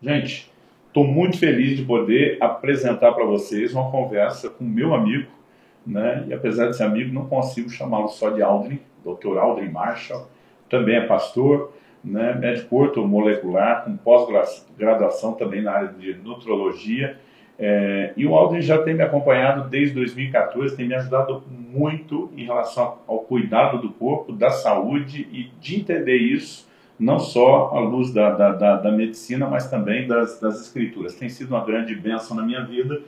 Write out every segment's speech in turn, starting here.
Gente, estou muito feliz de poder apresentar para vocês uma conversa com meu amigo, né? E apesar de ser amigo, não consigo chamá-lo só de Aldrin, Dr. Aldrin Marshall. Também é pastor, né? Médico ortomolecular, com pós-graduação também na área de nutrologia. E o Aldrin já tem me acompanhado desde 2014, tem me ajudado muito em relação ao cuidado do corpo, da saúde e de entender isso não só à luz da medicina, mas também das escrituras. Tem sido uma grande bênção na minha vida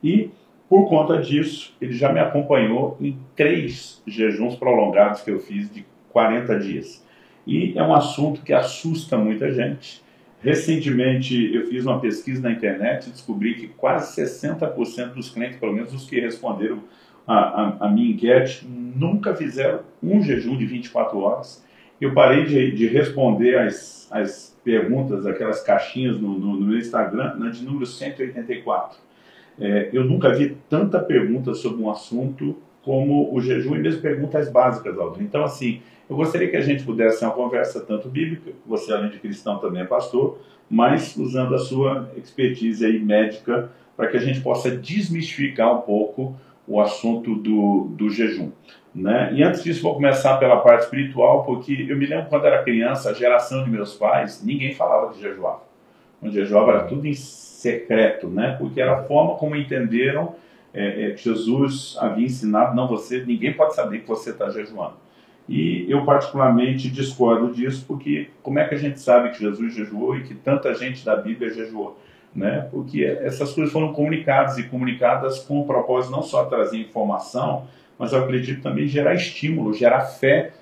e, por conta disso, ele já me acompanhou em 3 jejuns prolongados que eu fiz de 40 dias. E é um assunto que assusta muita gente. Recentemente, eu fiz uma pesquisa na internet e descobri que quase 60% dos clientes, pelo menos os que responderam a minha enquete, nunca fizeram um jejum de 24 horas. Eu parei de responder as perguntas, aquelas caixinhas no meu Instagram, na de número 184. Eu nunca vi tanta pergunta sobre um assunto como o jejum, e mesmo perguntas básicas, Aldo. Então, assim, eu gostaria que a gente pudesse ter uma conversa tanto bíblica, você além de cristão também é pastor, mas usando a sua expertise aí médica, para que a gente possa desmistificar um pouco o assunto do jejum. Né? E antes disso, vou começar pela parte espiritual, porque eu me lembro quando era criança, a geração de meus pais, ninguém falava de jejuar. O jejuava era tudo em secreto, né? Porque era a forma como entenderam que Jesus havia ensinado, não você, ninguém pode saber que você está jejuando. E eu particularmente discordo disso, porque como é que a gente sabe que Jesus jejuou e que tanta gente da Bíblia jejuou? Né? Porque essas coisas foram comunicadas e comunicadas com o propósito não só de trazer informação, mas eu acredito também gerar estímulo, gerar fé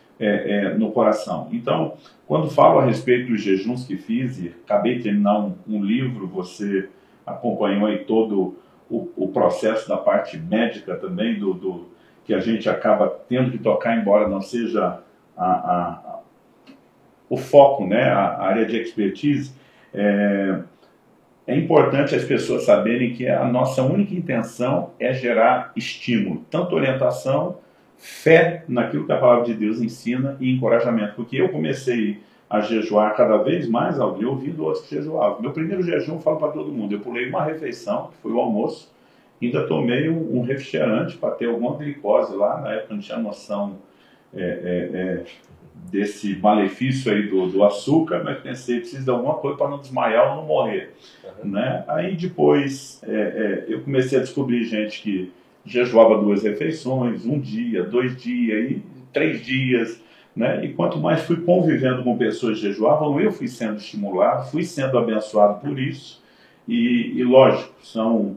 no coração. Então, quando falo a respeito dos jejuns que fiz, e acabei de terminar um livro, você acompanhou aí todo o processo da parte médica também, que a gente acaba tendo que tocar, embora não seja o foco, né, a área de expertise. É importante as pessoas saberem que a nossa única intenção é gerar estímulo, tanto orientação, fé naquilo que a palavra de Deus ensina e encorajamento. Porque eu comecei a jejuar cada vez mais, alguém ouvindo outros que jejuavam. Meu primeiro jejum, eu falo para todo mundo, eu pulei uma refeição, que foi o almoço, ainda tomei um refrigerante para ter alguma glicose lá, na época não tinha noção desse malefício aí do açúcar, mas pensei, preciso de alguma coisa para não desmaiar ou não morrer. Né? Aí depois eu comecei a descobrir gente que jejuava 2 refeições, 1 dia, 2 dias, e 3 dias, né? E quanto mais fui convivendo com pessoas que jejuavam, eu fui sendo estimulado, fui sendo abençoado por isso, e lógico, são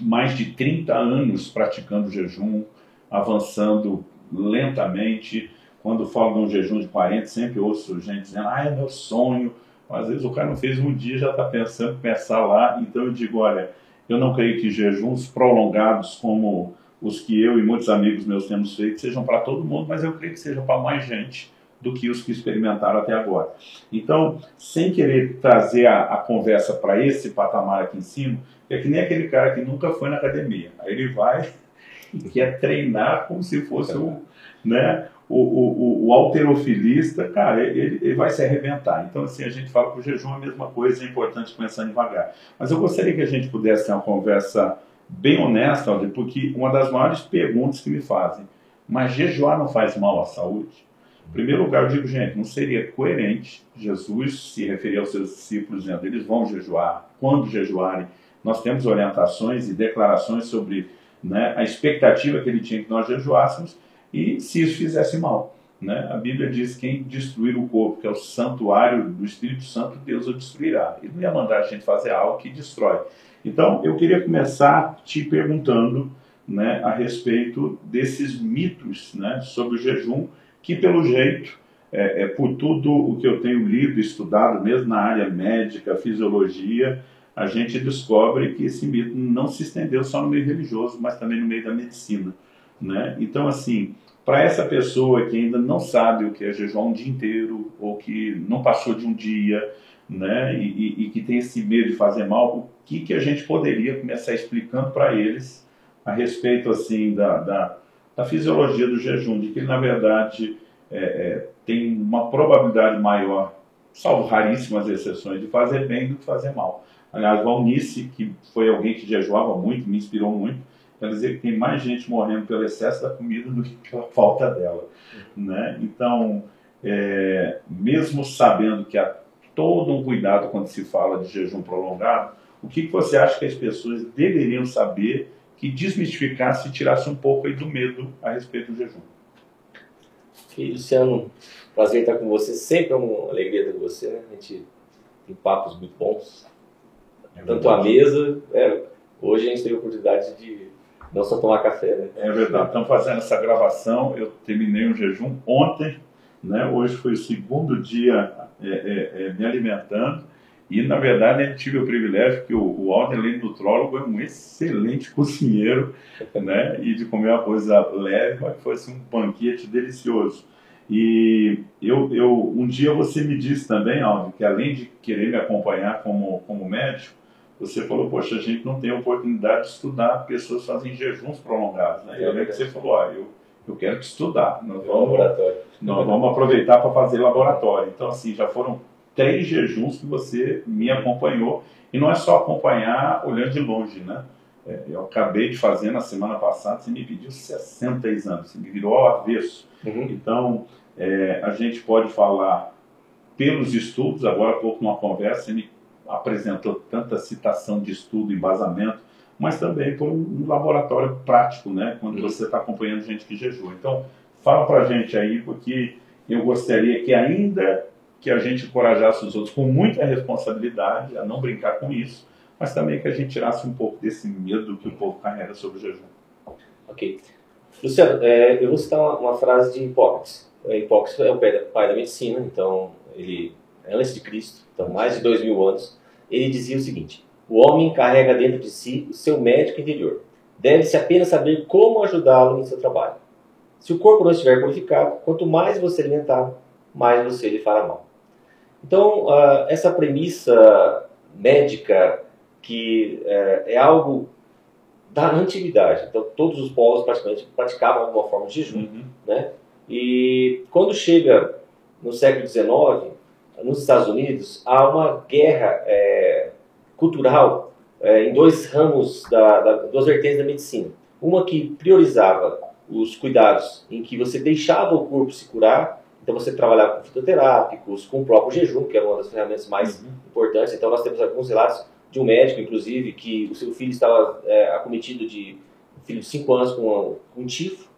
mais de 30 anos praticando jejum, avançando lentamente. Quando falo de um jejum de 40, sempre ouço gente dizendo, é meu sonho. Às vezes o cara não fez um dia, já está pensando em começar lá. Então eu digo, olha, eu não creio que jejuns prolongados como os que eu e muitos amigos meus temos feito sejam para todo mundo, mas eu creio que sejam para mais gente do que os que experimentaram até agora. Então, sem querer trazer a conversa para esse patamar aqui em cima, é que nem aquele cara que nunca foi na academia. Aí ele vai e quer treinar como se fosse o halterofilista, cara, ele vai se arrebentar. Então, assim, a gente fala que o jejum é a mesma coisa, é importante começar devagar. Mas eu gostaria que a gente pudesse ter uma conversa bem honesta, porque uma das maiores perguntas que me fazem, mas jejuar não faz mal à saúde? Em primeiro lugar, eu digo, gente, não seria coerente Jesus se referir aos seus discípulos dizendo, eles vão jejuar, quando jejuarem. Nós temos orientações e declarações sobre a expectativa que ele tinha que nós jejuássemos, e se isso fizesse mal. Né? A Bíblia diz que quem destruir o corpo, que é o santuário do Espírito Santo, Deus o destruirá. Ele não ia mandar a gente fazer algo que destrói. Então, eu queria começar te perguntando a respeito desses mitos sobre o jejum, que pelo jeito, por tudo o que eu tenho lido e estudado, mesmo na área médica, fisiologia, a gente descobre que esse mito não se estendeu só no meio religioso, mas também no meio da medicina. Né? Então, assim, para essa pessoa que ainda não sabe o que é jejuar um dia inteiro, ou que não passou de um dia, e que tem esse medo de fazer mal, o que a gente poderia começar explicando para eles a respeito assim, da fisiologia do jejum, de que, na verdade, tem uma probabilidade maior salvo raríssimas exceções, de fazer bem do que fazer mal. Aliás, Valnice, que foi alguém que jejuava muito, me inspirou muito, quer dizer que tem mais gente morrendo pelo excesso da comida do que pela falta dela. Né? Então, mesmo sabendo que há todo um cuidado quando se fala de jejum prolongado, o que você acha que as pessoas deveriam saber que desmistificasse e tirasse um pouco aí do medo a respeito do jejum? E, Luciano, prazer estar com você, sempre é uma alegria ter você, né? A gente tem papos muito bons, tanto à mesa, hoje a gente teve a oportunidade de não só tomar café, né? É verdade, estamos fazendo essa gravação, eu terminei um jejum ontem, né? Hoje foi o segundo dia me alimentando, e na verdade eu tive o privilégio que o Alden, além do nutrólogo, é um excelente cozinheiro, né? E de comer uma coisa leve, mas foi assim, um banquete delicioso. E um dia você me disse também, Alden, que além de querer me acompanhar como médico, você falou, poxa, a gente não tem a oportunidade de estudar pessoas que fazem jejuns prolongados. Né? E eu lembro que você falou, eu quero te estudar, nós vamos aproveitar para fazer laboratório. Então, assim, já foram 3 jejuns que você me acompanhou, e não é só acompanhar olhando de longe, né? Eu acabei de fazer na semana passada, você me pediu 60 exames, você me virou ao avesso. Então, a gente pode falar pelos estudos, agora há pouco numa conversa, você me apresentou tanta citação de estudo, embasamento, mas também por um laboratório prático, né? Quando você está acompanhando gente que jejua. Então, fala para a gente aí, porque eu gostaria que ainda que a gente encorajasse os outros com muita responsabilidade a não brincar com isso, mas também que a gente tirasse um pouco desse medo que o povo carrega sobre o jejum. Ok. Luciano, eu vou citar uma frase de Hipócrates. Hipócrates é o pai da medicina, então ele é antes de Cristo, então mais de 2000 anos. Ele dizia o seguinte: o homem carrega dentro de si o seu médico interior. Deve-se apenas saber como ajudá-lo em seu trabalho. Se o corpo não estiver purificado, quanto mais você alimentar, mais você lhe fará mal. Então, essa premissa médica, que é algo da antiguidade. Então, todos os povos praticamente praticavam alguma forma de jejum. Né? E quando chega no século XIX, nos Estados Unidos, há uma guerra cultural em 2 ramos, 2 vertentes da medicina. Uma que priorizava os cuidados em que você deixava o corpo se curar, então você trabalhava com fitoterápicos, com o próprio jejum, que é uma das ferramentas mais importantes. Então nós temos alguns relatos de um médico, inclusive, que o seu filho estava acometido um filho de 5 anos com tifo,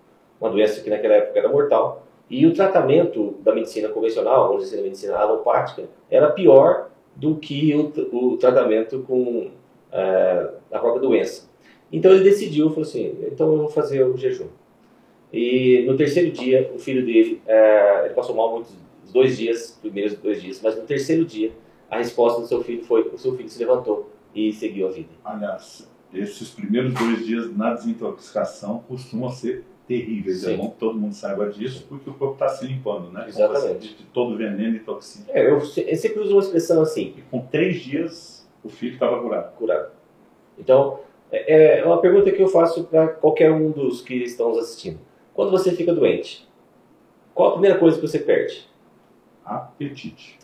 uma doença que naquela época era mortal, e o tratamento da medicina convencional, vamos dizer, da medicina alopática, era pior do que o tratamento com a própria doença. Então ele decidiu, falou assim, então eu vou fazer o jejum. E no 3º dia, o filho dele, ele passou mal muitos, os 2 dias, primeiros 2 dias, mas no 3º dia, a resposta do seu filho foi, o seu filho se levantou e seguiu a vida. Aliás, esses primeiros 2 dias na desintoxicação costumam ser terríveis. Sim. É bom que todo mundo saiba disso, porque o corpo está se limpando, né? Exatamente. De todo veneno e toxina. Eu sempre uso uma expressão assim. E com 3 dias, o filho estava curado. Então, é uma pergunta que eu faço para qualquer um dos que estão nos assistindo. Quando você fica doente, qual a primeira coisa que você perde? Apetite.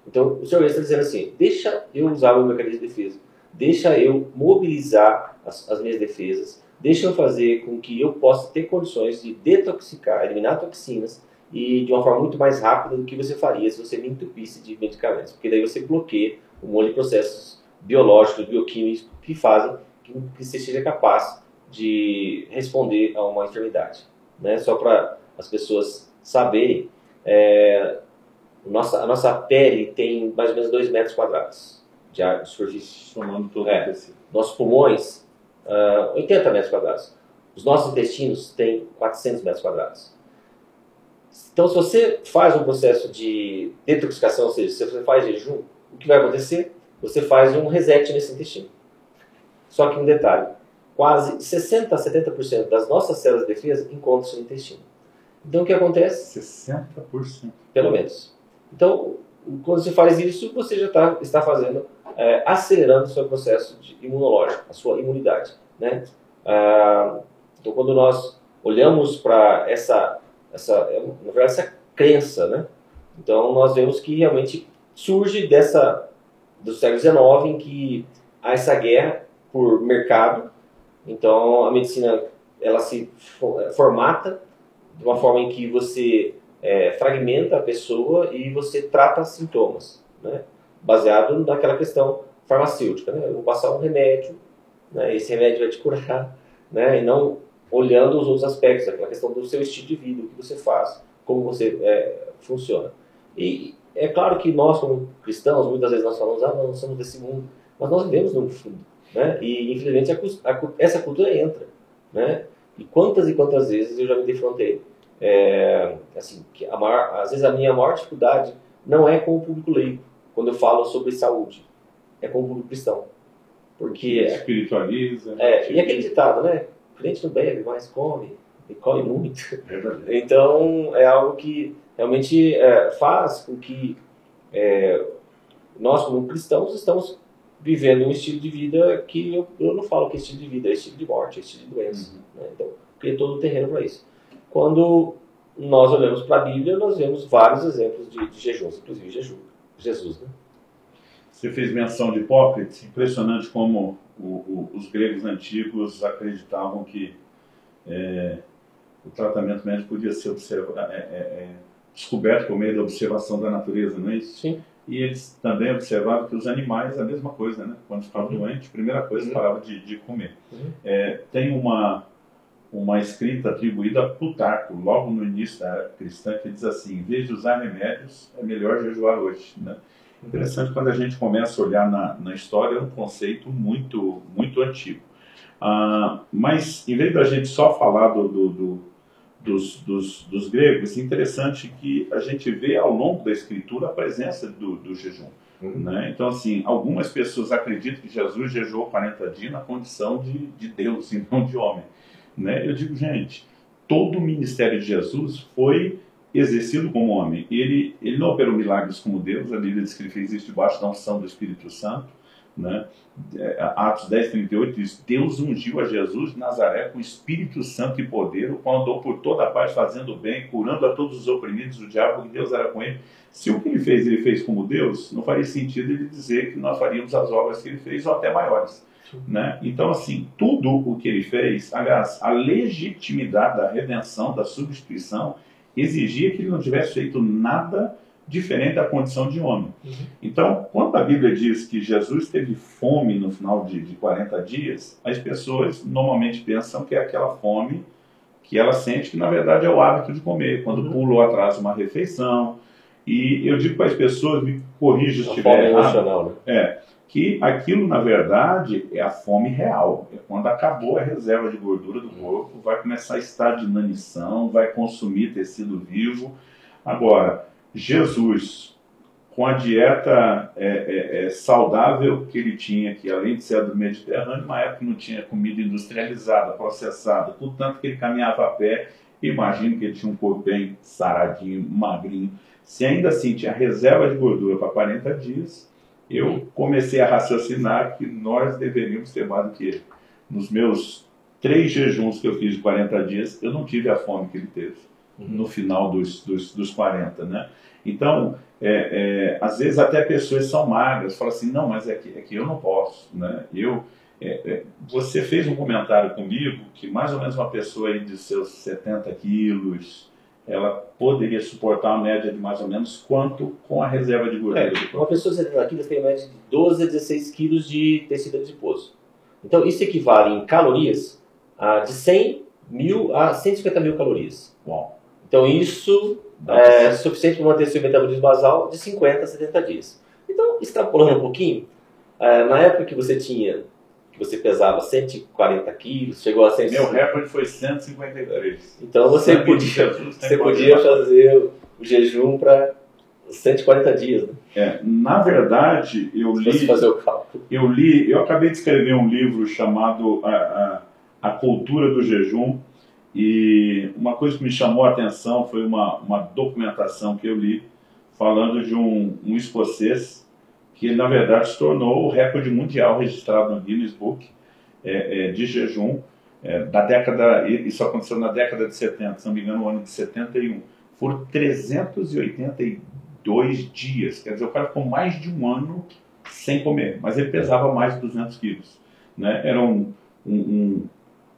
Então, o senhor está dizendo assim, deixa eu usar o meu mecanismo de defesa, deixa eu mobilizar as minhas defesas, deixa eu fazer com que eu possa ter condições de detoxicar, eliminar toxinas, e de uma forma muito mais rápida do que você faria se você me entupisse de medicamentos. Porque daí você bloqueia um monte de processos biológicos, bioquímicos, que fazem que você seja capaz de responder a uma enfermidade. Né? Só para as pessoas saberem, a nossa pele tem mais ou menos 2 metros quadrados de superfície. Somando todo o tecido. Nossos pulmões, 80 metros quadrados. Os nossos intestinos têm 400 metros quadrados. Então, se você faz um processo de detoxificação, ou seja, se você faz jejum, o que vai acontecer? Você faz um reset nesse intestino. Só que um detalhe, quase 60 a 70% das nossas células de defesa encontram-se no intestino. Então, o que acontece? 60%. Pelo menos. Então, quando você faz isso, você já está fazendo, acelerando o seu processo imunológico, a sua imunidade. Né? Então, quando nós olhamos para essa crença, né? Então nós vemos que realmente surge do século XIX, em que há essa guerra por mercado. Então a medicina ela se formata de uma forma em que você fragmenta a pessoa e você trata sintomas, né? Baseado naquela questão farmacêutica, né? Eu vou passar um remédio, né? Esse remédio vai te curar, né? E não olhando os outros aspectos, aquela questão do seu estilo de vida, o que você faz, como você funciona. E é claro que nós, como cristãos, muitas vezes nós falamos, nós não somos desse mundo, mas nós vivemos num mundo, né? E infelizmente essa cultura entra, né? E quantas vezes eu já me defrontei, assim, que às vezes a minha maior dificuldade não é com o público leigo, quando eu falo sobre saúde, é com o público cristão. Porque espiritualiza. E aquele ditado, né? O crente não bebe, mas come, e come muito. Então, é algo que realmente faz com que nós, como cristãos, estamos vivendo um estilo de vida que eu não falo que é estilo de vida, é estilo de morte, é estilo de doença. Né? Então, cria todo o terreno para isso. Quando nós olhamos para a Bíblia, nós vemos vários exemplos de jejuns, inclusive Jesus, né? Você fez menção de Hipócrates, impressionante como os gregos antigos acreditavam que o tratamento médico podia ser descoberto por meio da observação da natureza, não é isso? Sim. E eles também observavam que os animais, a mesma coisa, né? Quando ficavam doentes, a primeira coisa parava de comer. Tem uma escrita atribuída a Plutarco, logo no início da era cristã, que diz assim: em vez de usar remédios, é melhor jejuar hoje, né? Interessante quando a gente começa a olhar na história, é um conceito muito, muito antigo. Mas, em vez da gente só falar dos gregos, é interessante que a gente vê ao longo da escritura a presença do jejum. Né? Então, assim, algumas pessoas acreditam que Jesus jejuou 40 dias na condição de Deus e não de homem. Né? Eu digo, gente, todo o ministério de Jesus foi exercido como homem. Ele não operou milagres como Deus, a Bíblia diz que ele fez isso debaixo da unção do Espírito Santo. Né? Atos 10:38 diz: Deus ungiu a Jesus de Nazaré com Espírito Santo e poder, o qual andou por toda a parte fazendo bem, curando a todos os oprimidos do diabo, porque Deus era com ele. Se o que ele fez como Deus, não faria sentido ele dizer que nós faríamos as obras que ele fez ou até maiores. Né? Então, assim, tudo o que ele fez, aliás, a legitimidade da redenção, da substituição, exigia que ele não tivesse feito nada diferente da condição de homem. Então, quando a Bíblia diz que Jesus teve fome no final de 40 dias, as pessoas normalmente pensam que é aquela fome que ela sente, que na verdade é o hábito de comer, quando pula ou atrasa uma refeição. E eu digo para as pessoas, me corrija se estiver errado, que aquilo na verdade é a fome real. É quando acabou a reserva de gordura do corpo, vai começar a estar de inanição, vai consumir tecido vivo. Agora, Jesus, com a dieta saudável que ele tinha, que além de ser do Mediterrâneo, uma época não tinha comida industrializada, processada, portanto que ele caminhava a pé, imagino que ele tinha um corpo bem saradinho, magrinho. Se ainda assim tinha reserva de gordura para 40 dias, eu comecei a raciocinar que nós deveríamos ter mais do que ele. Nos meus 3 jejuns que eu fiz de 40 dias, eu não tive a fome que ele teve no final dos 40, né? Então, às vezes até pessoas são magras, falam assim, não, mas é que eu não posso, né? Você fez um comentário comigo que mais ou menos uma pessoa aí de seus 70 quilos, ela poderia suportar uma média de mais ou menos quanto com a reserva de gordura? Uma pessoa de 70 quilos tem uma média de 12 a 16 quilos de tecido adiposo. Então, isso equivale em calorias de 100 mil a 150 mil calorias. Bom. Então, isso é suficiente para manter seu metabolismo basal de 50 a 70 dias. Então, extrapolando um pouquinho, na época que você pesava 140 quilos, chegou a 150. Meu recorde foi 153. Então você podia fazer o jejum para 140 dias. Né? Na verdade, eu acabei de escrever um livro chamado A Cultura do Jejum, e uma coisa que me chamou a atenção foi uma documentação que eu li falando de um escocês que na verdade se tornou o recorde mundial registrado no Guinness Book de jejum da década, isso aconteceu na década de 70, se não me engano, no ano de 71. Foram 382 2 dias. Quer dizer, o cara ficou mais de 1 ano sem comer, mas ele pesava mais de 200 quilos. Né? Era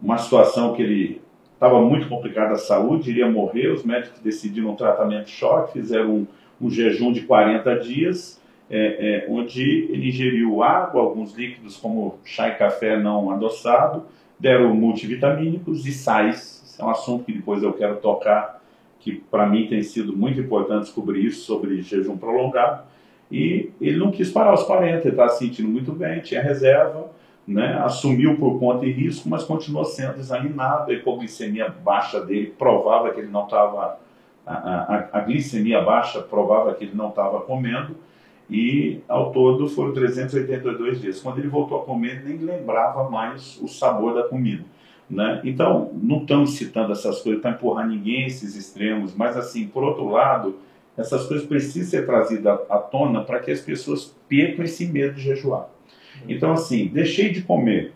uma situação que ele estava muito complicada a saúde, iria morrer, os médicos decidiram um tratamento de choque, fizeram um jejum de 40 dias, onde ele ingeriu água, alguns líquidos como chá e café não adoçado, deram multivitamínicos e sais. Esse é um assunto que depois eu quero tocar, que para mim tem sido muito importante descobrir isso sobre jejum prolongado. E ele não quis parar aos 40, ele estava se sentindo muito bem, tinha reserva, né? Assumiu por conta e risco, mas continuou sendo examinado. A hipoglicemia baixa dele provava que ele não estava, a glicemia baixa provava que ele não estava comendo, e ao todo foram 382 dias. Quando ele voltou a comer, nem lembrava mais o sabor da comida. Né? Então, não estamos citando essas coisas para empurrar ninguém a esses extremos, mas assim, por outro lado, essas coisas precisam ser trazidas à tona para que as pessoas percam esse medo de jejuar. Então, assim, deixei de comer.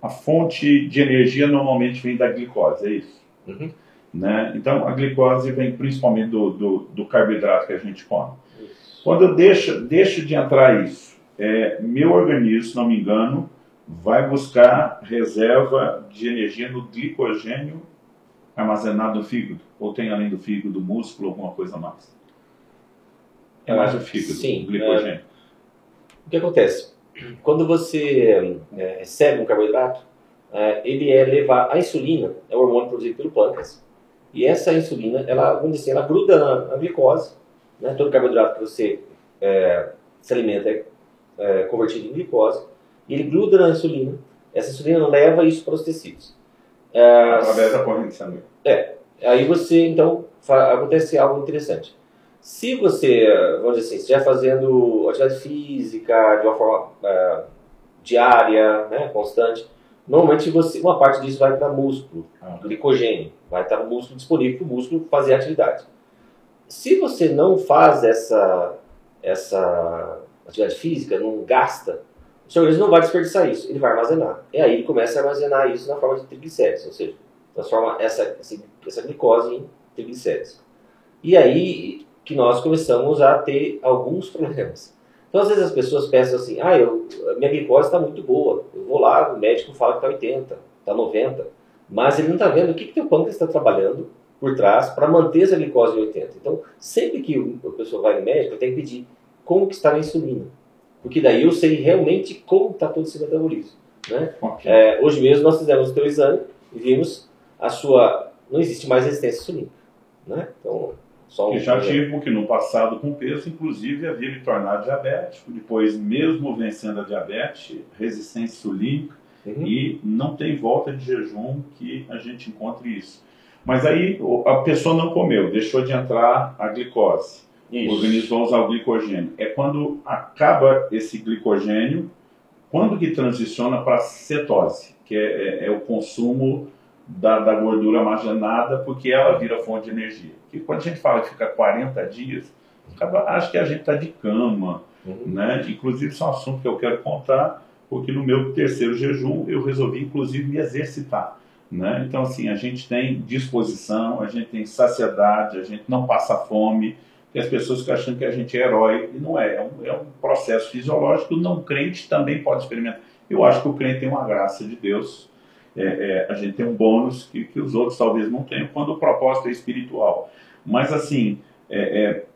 A fonte de energia normalmente vem da glicose, é isso? Uhum. Né? Então, a glicose vem principalmente do carboidrato que a gente come. Quando eu deixo de entrar isso, meu organismo, se não me engano, vai buscar reserva de energia no glicogênio armazenado no fígado. Ou tem além do fígado, músculo, alguma coisa a mais? É mais o fígado, sim, o glicogênio. O que acontece? Quando você recebe um carboidrato, ele é levado. A insulina é o hormônio produzido pelo pâncreas. E essa insulina, vamos dizer assim, ela gruda na glicose. Né? Todo carboidrato que você se alimenta é convertido em glicose. E ele gruda na insulina. Essa insulina leva isso para os tecidos. Através da corrente sanguínea. Aí você, então, acontece algo interessante. Se você, vamos dizer assim, estiver fazendo atividade física de uma forma diária, né, constante, normalmente uma parte disso vai para músculo, glicogênio, vai estar no músculo disponível para o músculo fazer a atividade. Se você não faz essa atividade física, não gasta, o seu organismo não vai desperdiçar isso, ele vai armazenar. E aí ele começa a armazenar isso na forma de triglicéridos, ou seja, transforma essa glicose em triglicéridos. E aí que nós começamos a ter alguns problemas. Então, às vezes as pessoas pensam assim, minha glicose está muito boa, eu vou lá, o médico fala que está 80, está 90, mas ele não está vendo o que o teu pâncreas está trabalhando por trás para manter essa glicose em 80. Então, sempre que a pessoa vai no médico, tem que pedir como que está a insulina, porque daí eu sei realmente como está todo esse metabolismo. Né? Okay. Hoje mesmo nós fizemos o teu exame e vimos não existe mais resistência insulínica. Né? Então, eu já tive, porque no passado com peso, inclusive, havia me tornado diabético, depois mesmo vencendo a diabetes, resistência insulínica, e não tem volta de jejum que a gente encontre isso. Mas aí a pessoa não comeu, deixou de entrar a glicose. Isso. O organismo vai usar o glicogênio. É quando acaba esse glicogênio, quando que transiciona para cetose, que é o consumo da gordura armazenada, porque ela vira fonte de energia. Porque quando a gente fala que fica 40 dias, acho que a gente está de cama. Né? Inclusive, isso é um assunto que eu quero contar, porque no meu terceiro jejum eu resolvi, inclusive, me exercitar. Né? Então, assim, a gente tem disposição, a gente tem saciedade, a gente não passa fome, porque as pessoas ficam achando que a gente é herói, e não é. É um processo fisiológico, o não crente também pode experimentar. Eu acho que o crente tem uma graça de Deus, a gente tem um bônus que os outros talvez não tenham, quando o propósito é espiritual. Mas, assim,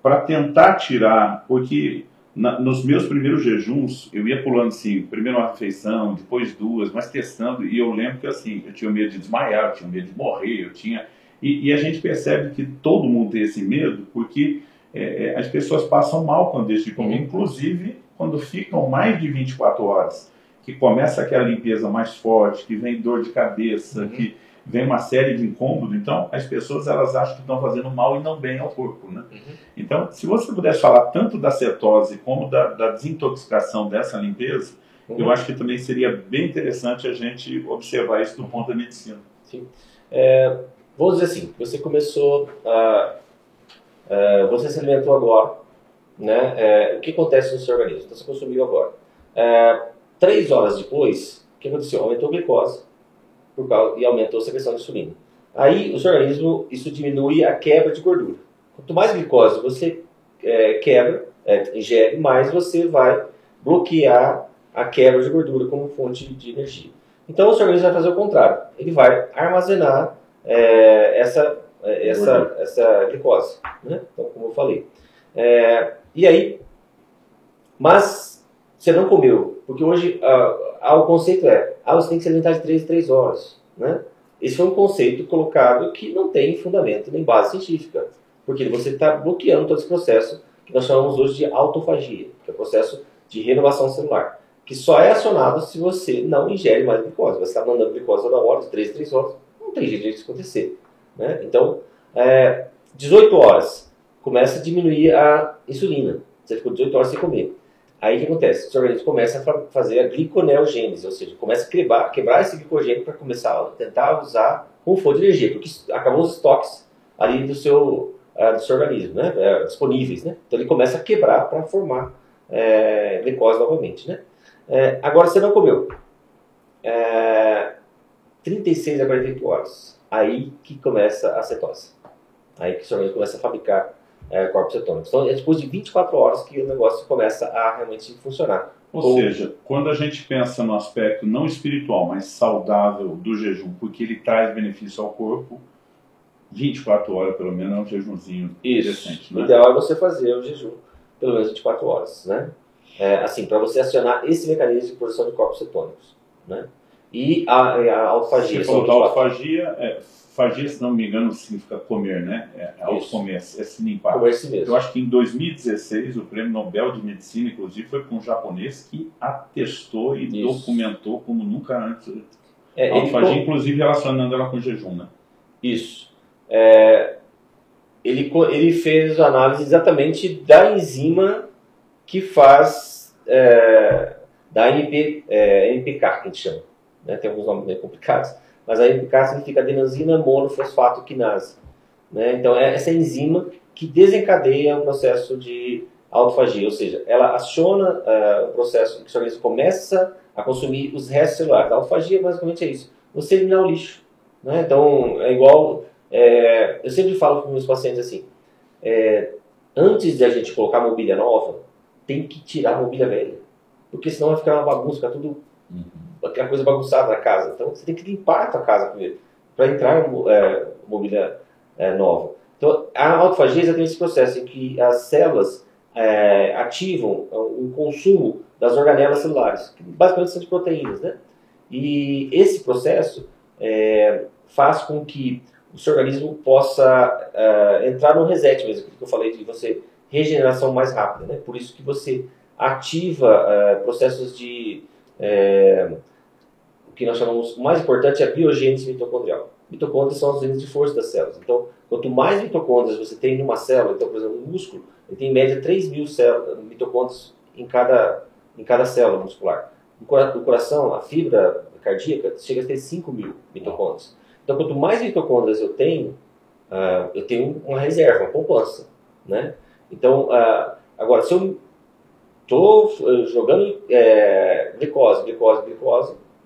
para tentar tirar, porque nos meus primeiros jejuns, eu ia pulando assim, primeiro uma refeição, depois 2, mas testando, e eu lembro que assim, eu tinha medo de desmaiar, eu tinha medo de morrer, e a gente percebe que todo mundo tem esse medo, porque as pessoas passam mal quando deixam de comer, inclusive quando ficam mais de 24 horas, que começa aquela limpeza mais forte, que vem dor de cabeça, que vem uma série de incômodos. Então, as pessoas elas acham que estão fazendo mal e não bem ao corpo. Né? Então, se você pudesse falar tanto da cetose como da desintoxicação dessa limpeza, eu acho que também seria bem interessante a gente observar isso do ponto da medicina. Sim. Vamos dizer assim, você começou você se alimentou agora, né? O que acontece no seu organismo? Então, você consumiu agora. 3 horas depois, o que aconteceu? Aumentou a glicose e aumentou a secreção de insulina. Aí, o seu organismo, isso diminui a quebra de gordura. Quanto mais glicose você quebra, ingere, mais você vai bloquear a quebra de gordura como fonte de energia. Então o seu organismo vai fazer o contrário. Ele vai armazenar essa glicose, né? Então, como eu falei. E aí, mas você não comeu, porque hoje o conceito você tem que se alimentar de 3 em 3 horas, né? Esse foi um conceito colocado que não tem fundamento nem base científica, porque você está bloqueando todo esse processo que nós chamamos hoje de autofagia, que é o processo de renovação celular, que só é acionado se você não ingere mais glicose. Você está mandando glicose toda hora, de 3 em 3 horas, não tem jeito disso acontecer, né? Então, 18 horas, começa a diminuir a insulina. Você ficou 18 horas sem comer. Aí o que acontece? O seu organismo começa a fazer a gliconeogênese, ou seja, começa a quebrar esse glicogênio para começar a tentar usar como fonte de energia, porque acabou os estoques ali do seu organismo, né? Disponíveis, né? Então ele começa a quebrar para formar glicose novamente, né? Agora você não comeu. 36 a 48 horas. Aí que começa a cetose. Aí que o seu organismo começa a fabricar corpos cetônicos. Então é depois de 24 horas que o negócio começa a realmente funcionar. Ou seja, quando a gente pensa no aspecto não espiritual, mas saudável do jejum, porque ele traz benefício ao corpo, 24 horas pelo menos é um jejumzinho decente, né? O ideal é você fazer o jejum pelo menos 24 horas, né? Assim, para você acionar esse mecanismo de produção de corpos cetônicos, né? E a autofagia. Você falou da autofagia, fagia, se não me engano, significa comer, né? Comer, se limpar. Comer si mesmo. Eu acho que em 2016 o Prêmio Nobel de Medicina, inclusive, foi com um japonês que atestou e documentou como nunca antes. A autofagia, inclusive, relacionando ela com o jejum, né? Isso. Ele fez análise exatamente da enzima que faz da NPK, que a gente chama. Né? Tem alguns nomes meio complicados, mas a NPK significa adenosina monofosfato quinase. Né? Então, é essa enzima que desencadeia o processo de autofagia, ou seja, ela aciona o processo em que o seu organismo começa a consumir os restos celulares. A autofagia basicamente é isso, você eliminar o lixo. Né? Então, é igual, eu sempre falo com meus pacientes assim, antes de a gente colocar mobília nova, tem que tirar a mobília velha, porque senão vai ficar uma bagunça, ficar tudo aquela coisa bagunçada na casa. Então você tem que limpar a tua casa primeiro, para entrar mobília nova. Então a autofagia é exatamente esse processo em que as células ativam o consumo das organelas celulares, que basicamente são de proteínas, né? E esse processo faz com que o seu organismo possa entrar no reset mesmo, que eu falei de você regeneração mais rápida, né? Por isso que você ativa processos de o que nós chamamos, o mais importante é a biogênese mitocondrial. Mitocôndrias são as unidades de força das células. Então, quanto mais mitocôndrias você tem em uma célula, então, por exemplo, um músculo, ele tem em média 3.000 mitocôndrias em cada célula muscular. No coração, a fibra cardíaca chega a ter 5.000 mitocôndrias. Então, quanto mais mitocôndrias eu tenho uma reserva, uma poupança, né? Então, agora, se eu estou jogando glicose,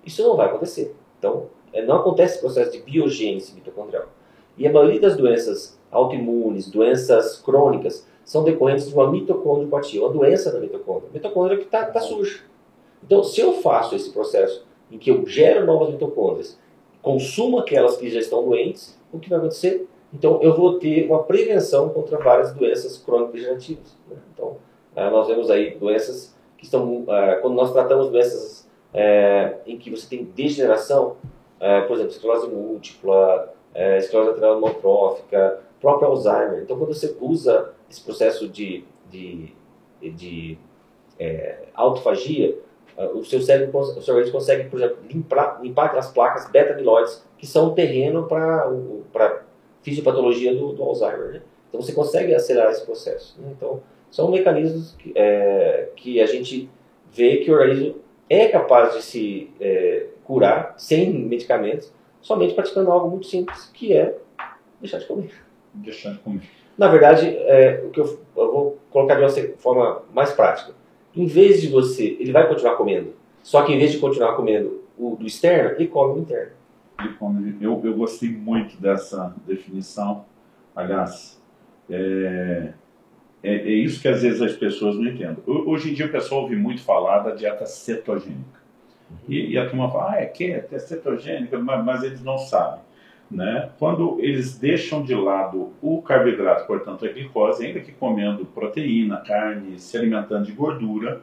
isso não vai acontecer. Então, não acontece esse processo de biogênese mitocondrial. E a maioria das doenças autoimunes, doenças crônicas, são decorrentes de uma mitocondriopatia, uma doença da mitocôndria. A mitocôndria que está suja. Então, se eu faço esse processo em que eu gero novas mitocôndrias, consumo aquelas que já estão doentes, o que vai acontecer? Então, eu vou ter uma prevenção contra várias doenças crônico-degenerativas. Né? Então, nós vemos aí doenças que estão... quando nós tratamos doenças em que você tem degeneração, por exemplo, esclerose múltipla, esclerose lateral amotrófica, próprio Alzheimer. Então, quando você usa esse processo de autofagia, o seu cérebro, o seu organismo consegue, por exemplo, limpar aquelas placas beta-amiloides, que são o terreno para fisiopatologia do Alzheimer. Né? Então, você consegue acelerar esse processo. Né? Então, são mecanismos que a gente vê que o organismo é capaz de se curar sem medicamentos, somente praticando algo muito simples, que é deixar de comer. Deixar de comer. Na verdade, o que eu vou colocar de uma forma mais prática. Em vez de ele vai continuar comendo, só que em vez de continuar comendo do externo, ele come o interno. Eu gostei muito dessa definição. Aliás, é isso que às vezes as pessoas não entendem. Hoje em dia o pessoal ouve muito falar da dieta cetogênica. E a turma fala, é cetogênica, mas eles não sabem. Né? Quando eles deixam de lado o carboidrato, portanto a glicose, ainda que comendo proteína, carne, se alimentando de gordura,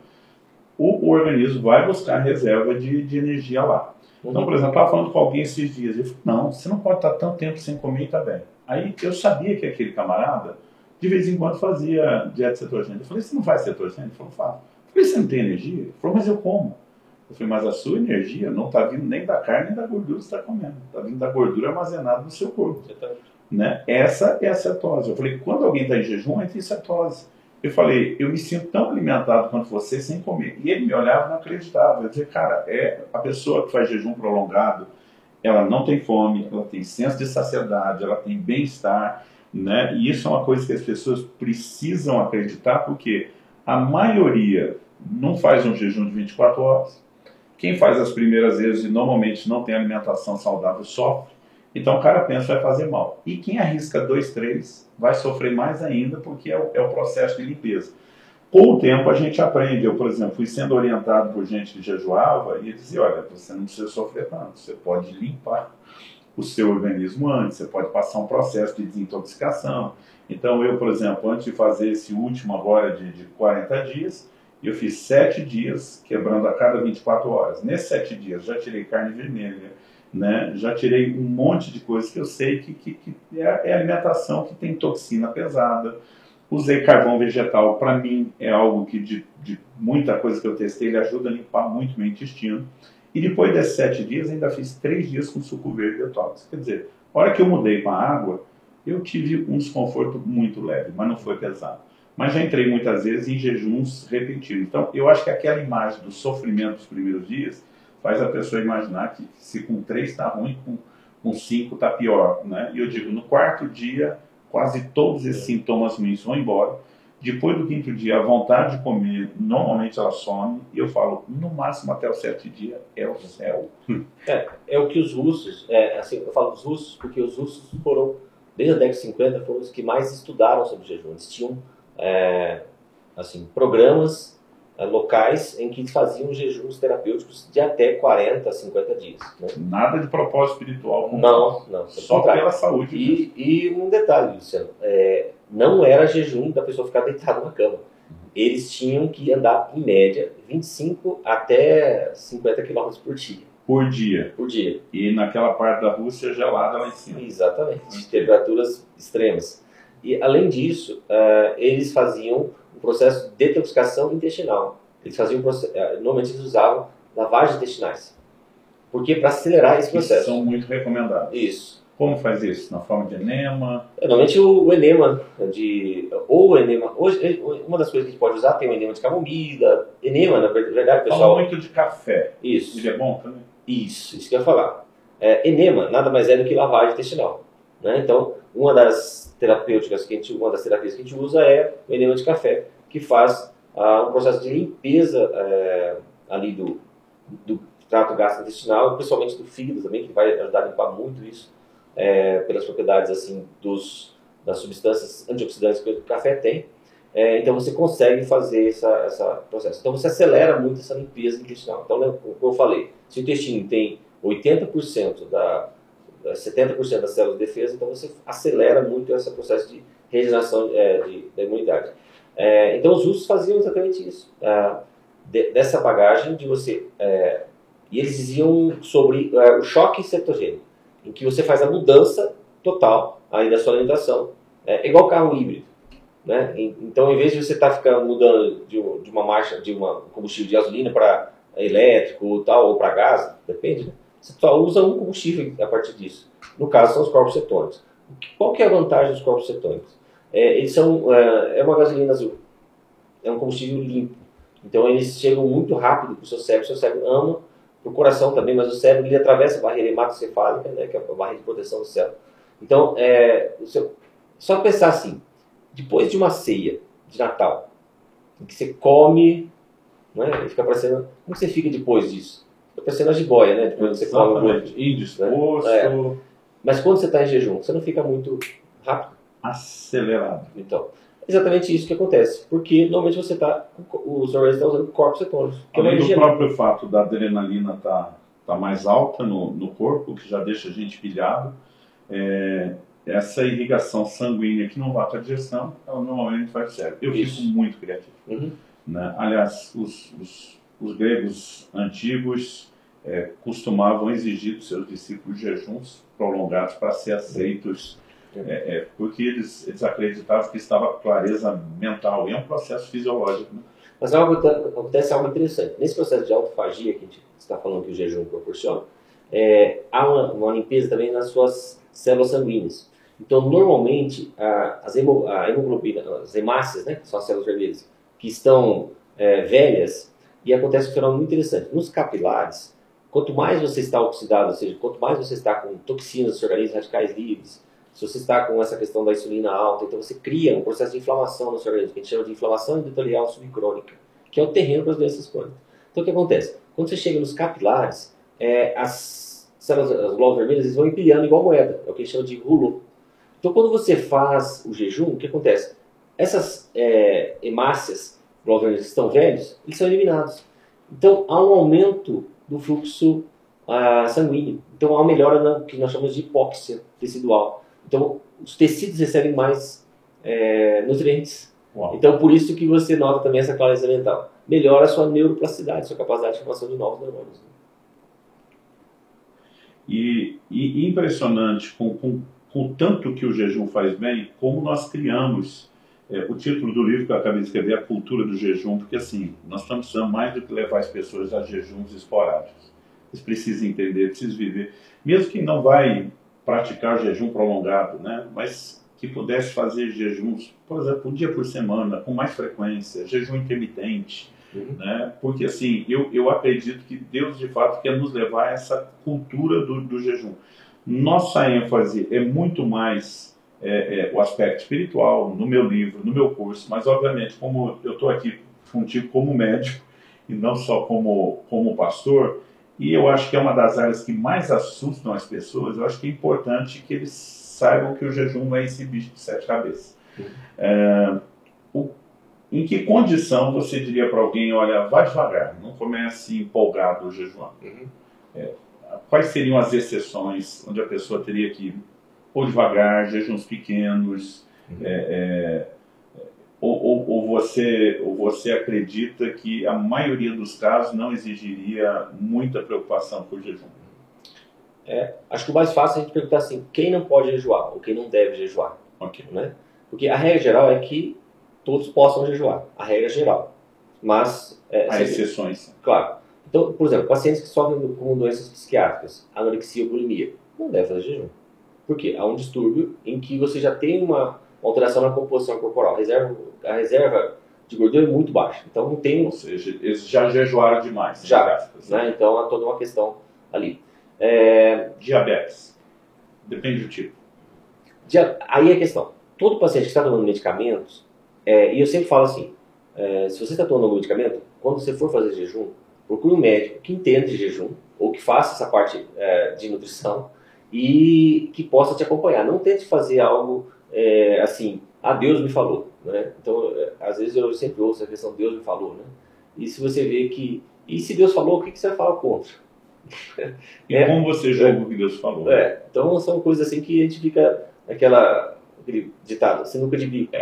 o organismo vai buscar reserva de energia lá. Então, por exemplo, eu estava falando com alguém esses dias, eu falei, não, você não pode estar tanto tempo sem comer e está bem. Aí eu sabia que aquele camarada, de vez em quando, fazia dieta cetogênica. Eu falei, você não faz cetogênica? Ele falou, faço. Eu falei, você não tem energia? Ele falou, mas eu como. Eu falei, mas a sua energia não está vindo nem da carne nem da gordura que você está comendo. Está vindo da gordura armazenada no seu corpo. Né? Essa é a cetose. Eu falei, quando alguém está em jejum, entra em cetose. Eu falei, eu me sinto tão alimentado quanto você sem comer. E ele me olhava e não acreditava. Eu dizia, cara, a pessoa que faz jejum prolongado, ela não tem fome, ela tem senso de saciedade, ela tem bem-estar, né? E isso é uma coisa que as pessoas precisam acreditar, porque a maioria não faz um jejum de 24 horas. Quem faz as primeiras vezes e normalmente não tem alimentação saudável sofre. Então o cara pensa que vai fazer mal. E quem arrisca 2, 3 vai sofrer mais ainda, porque é o processo de limpeza. Com o tempo a gente aprende. Eu, por exemplo, fui sendo orientado por gente que jejuava e dizia, olha, você não precisa sofrer tanto, você pode limpar o seu organismo antes, você pode passar um processo de desintoxicação. Então eu, por exemplo, antes de fazer esse último agora de 40 dias, eu fiz 7 dias, quebrando a cada 24 horas. Nesses 7 dias já tirei carne vermelha, né? Já tirei um monte de coisas que eu sei que é alimentação que tem toxina pesada. Usei carvão vegetal, para mim é algo que de muita coisa que eu testei, ele ajuda a limpar muito meu intestino. E depois desses 7 dias ainda fiz 3 dias com suco verde detox. Quer dizer, a hora que eu mudei com a água, eu tive um desconforto muito leve, mas não foi pesado. Mas já entrei muitas vezes em jejuns repetidos. Então eu acho que aquela imagem do sofrimento dos primeiros dias faz a pessoa imaginar que se com 3 está ruim, com 5 está pior. Né? E eu digo, no 4º dia, quase todos esses sintomas ruins vão embora. Depois do 5º dia, a vontade de comer, normalmente ela some. E eu falo, no máximo até o 7º dia, é o céu. É o que os russos, assim, eu falo dos russos porque os russos foram, desde a década de 50, foram os que mais estudaram sobre jejum. Eles tinham assim, programas locais em que faziam jejuns terapêuticos de até 40, 50 dias. Né? Nada de propósito espiritual. Não. Só pela saúde. E um detalhe, Luciano, não era jejum da pessoa ficar deitada na cama. Eles tinham que andar, em média, 25 até 50 quilômetros por dia. Por dia. Por dia. E naquela parte da Rússia gelada lá em cima. Exatamente, de temperaturas extremas. E, além disso, eles faziam um processo de detoxicação intestinal. Eles faziam normalmente eles usavam lavagens intestinais. Porque para acelerar esse processo. São muito recomendados. Isso. Como faz isso? Na forma de enema? Normalmente o enema ou o enema. Hoje, uma das coisas que a gente pode usar tem o enema de camomila. Enema, na verdade, pessoal. Fala muito de café. Isso. Ele é bom também? Isso que eu ia falar. Enema nada mais é do que lavagem intestinal. Né? Então, uma das terapias que a gente usa é o enema de café, que faz um processo de limpeza ali do trato gastrointestinal, principalmente do fígado também, que vai ajudar a limpar muito isso, pelas propriedades assim das substâncias antioxidantes que o café tem. Então você consegue fazer esse processo. Então você acelera muito essa limpeza intestinal. Então, como eu falei, se o intestino tem 80% 70% das células de defesa, então você acelera muito esse processo de regeneração da imunidade. Então os russos faziam exatamente isso, dessa bagagem de você... e eles diziam sobre o choque cetogênico, em que você faz a mudança total aí da sua alimentação. É igual carro híbrido. Né? Então, em vez de você estar mudando de uma marcha, de um combustível de gasolina para elétrico tal, ou para gás, depende, né? Você só usa um combustível a partir disso. No caso, são os corpos cetônicos. Qual que é a vantagem dos corpos cetônicos? Eles são uma gasolina azul. É um combustível limpo. Então, eles chegam muito rápido para o seu cérebro. O seu cérebro ama, para o coração também, mas o cérebro ele atravessa a barreira hematocefálica, né, que é a barreira de proteção do cérebro. Então, só pensar assim, depois de uma ceia de Natal, em que você come, né, e fica parecendo... Como você fica depois disso? Fica parecendo a jiboia, né? Depois que você come muito. Indisposto. Mas quando você está em jejum, você não fica muito rápido. Acelerado. Então, Exatamente isso que acontece, porque normalmente você está, os organismos estão usando corpos cetônicos. Além do próprio fato da adrenalina tá mais alta no corpo, que já deixa a gente pilhado, essa irrigação sanguínea que não vai para a digestão, ela normalmente vai para o cérebro. Eu fico muito criativo. Né? Aliás, os gregos antigos costumavam exigir dos seus discípulos jejuns prolongados para ser aceitos, porque eles acreditavam que estava com clareza mental, e é um processo fisiológico. Né? Mas acontece algo interessante. Nesse processo de autofagia que a gente está falando que o jejum proporciona, há uma limpeza também nas suas células sanguíneas. Então, normalmente, a hemoglobina, as hemácias, né, que são as células vermelhas, que estão velhas, e acontece um fenômeno muito interessante. Nos capilares, quanto mais você está oxidado, ou seja, quanto mais você está com toxinas no seu organismo, radicais livres, se você está com essa questão da insulina alta, então você cria um processo de inflamação no seu organismo, que a gente chama de inflamação endotelial subcrônica, que é o terreno para as doenças crônicas. Então, o que acontece? Quando você chega nos capilares, as células, as glóbulas vermelhas, eles vão empilhando igual moeda, é o que a gente chama de rouleau. Então, quando você faz o jejum, o que acontece? Essas hemácias, glóbulos vermelhos que estão velhos, eles são eliminados. Então, há um aumento do fluxo sanguíneo. Então, há uma melhora no que nós chamamos de hipóxia tecidual. Então, os tecidos recebem mais nutrientes. Uau. Então, por isso que você nota também essa clareza mental. Melhora a sua neuroplasticidade, sua capacidade de formação de novos neurônios. E impressionante com o tanto que o jejum faz bem, como nós criamos o título do livro que eu acabei de escrever, A Cultura do Jejum, porque assim, nós estamos precisando mais do que levar as pessoas a jejuns esporádicos. Eles precisam entender, precisam viver. Mesmo quem não vai praticar jejum prolongado, né, mas que pudesse fazer jejuns, por exemplo, um dia por semana, com mais frequência, jejum intermitente, né, porque assim, eu acredito que Deus de fato quer nos levar a essa cultura do jejum. Nossa ênfase é muito mais o aspecto espiritual, no meu livro, no meu curso, mas obviamente, como eu estou aqui contigo como médico, e não só como pastor, e eu acho que é uma das áreas que mais assustam as pessoas. Eu acho que é importante que eles saibam que o jejum não é esse bicho de 7 cabeças. Em que condição você diria para alguém, olha, vá devagar, não comece empolgado o jejum? Quais seriam as exceções onde a pessoa teria que ir ou devagar, jejuns pequenos, ou você acredita que a maioria dos casos não exigiria muita preocupação por jejum? Acho que o mais fácil é a gente perguntar assim, quem não pode jejuar ou quem não deve jejuar? Okay. Né? Porque a regra geral é que todos possam jejuar, a regra geral. Mas há exceções. Claro. Então, por exemplo, pacientes que sofrem com doenças psiquiátricas, anorexia ou bulimia, não devem fazer jejum. Por quê? Há um distúrbio em que você já tem uma alteração na composição corporal. A reserva de gordura é muito baixa. Então não tem... Ou seja, eles já jejuaram demais. Já. Né? Então há toda uma questão ali. Diabetes. Depende do tipo. Aí é a questão. Todo paciente que está tomando medicamentos, e eu sempre falo assim, se você está tomando algum medicamento, quando você for fazer jejum, procure um médico que entenda de jejum, ou que faça essa parte de nutrição, e que possa te acompanhar. Não tente fazer algo assim, Deus me falou. Né? Então, às vezes eu sempre ouço a questão Deus me falou. Né? E se você vê que... E se Deus falou, o que você vai falar contra? E como você julga o que Deus falou? Então, são coisas assim que a gente fica aquele ditado, sinuca de bico.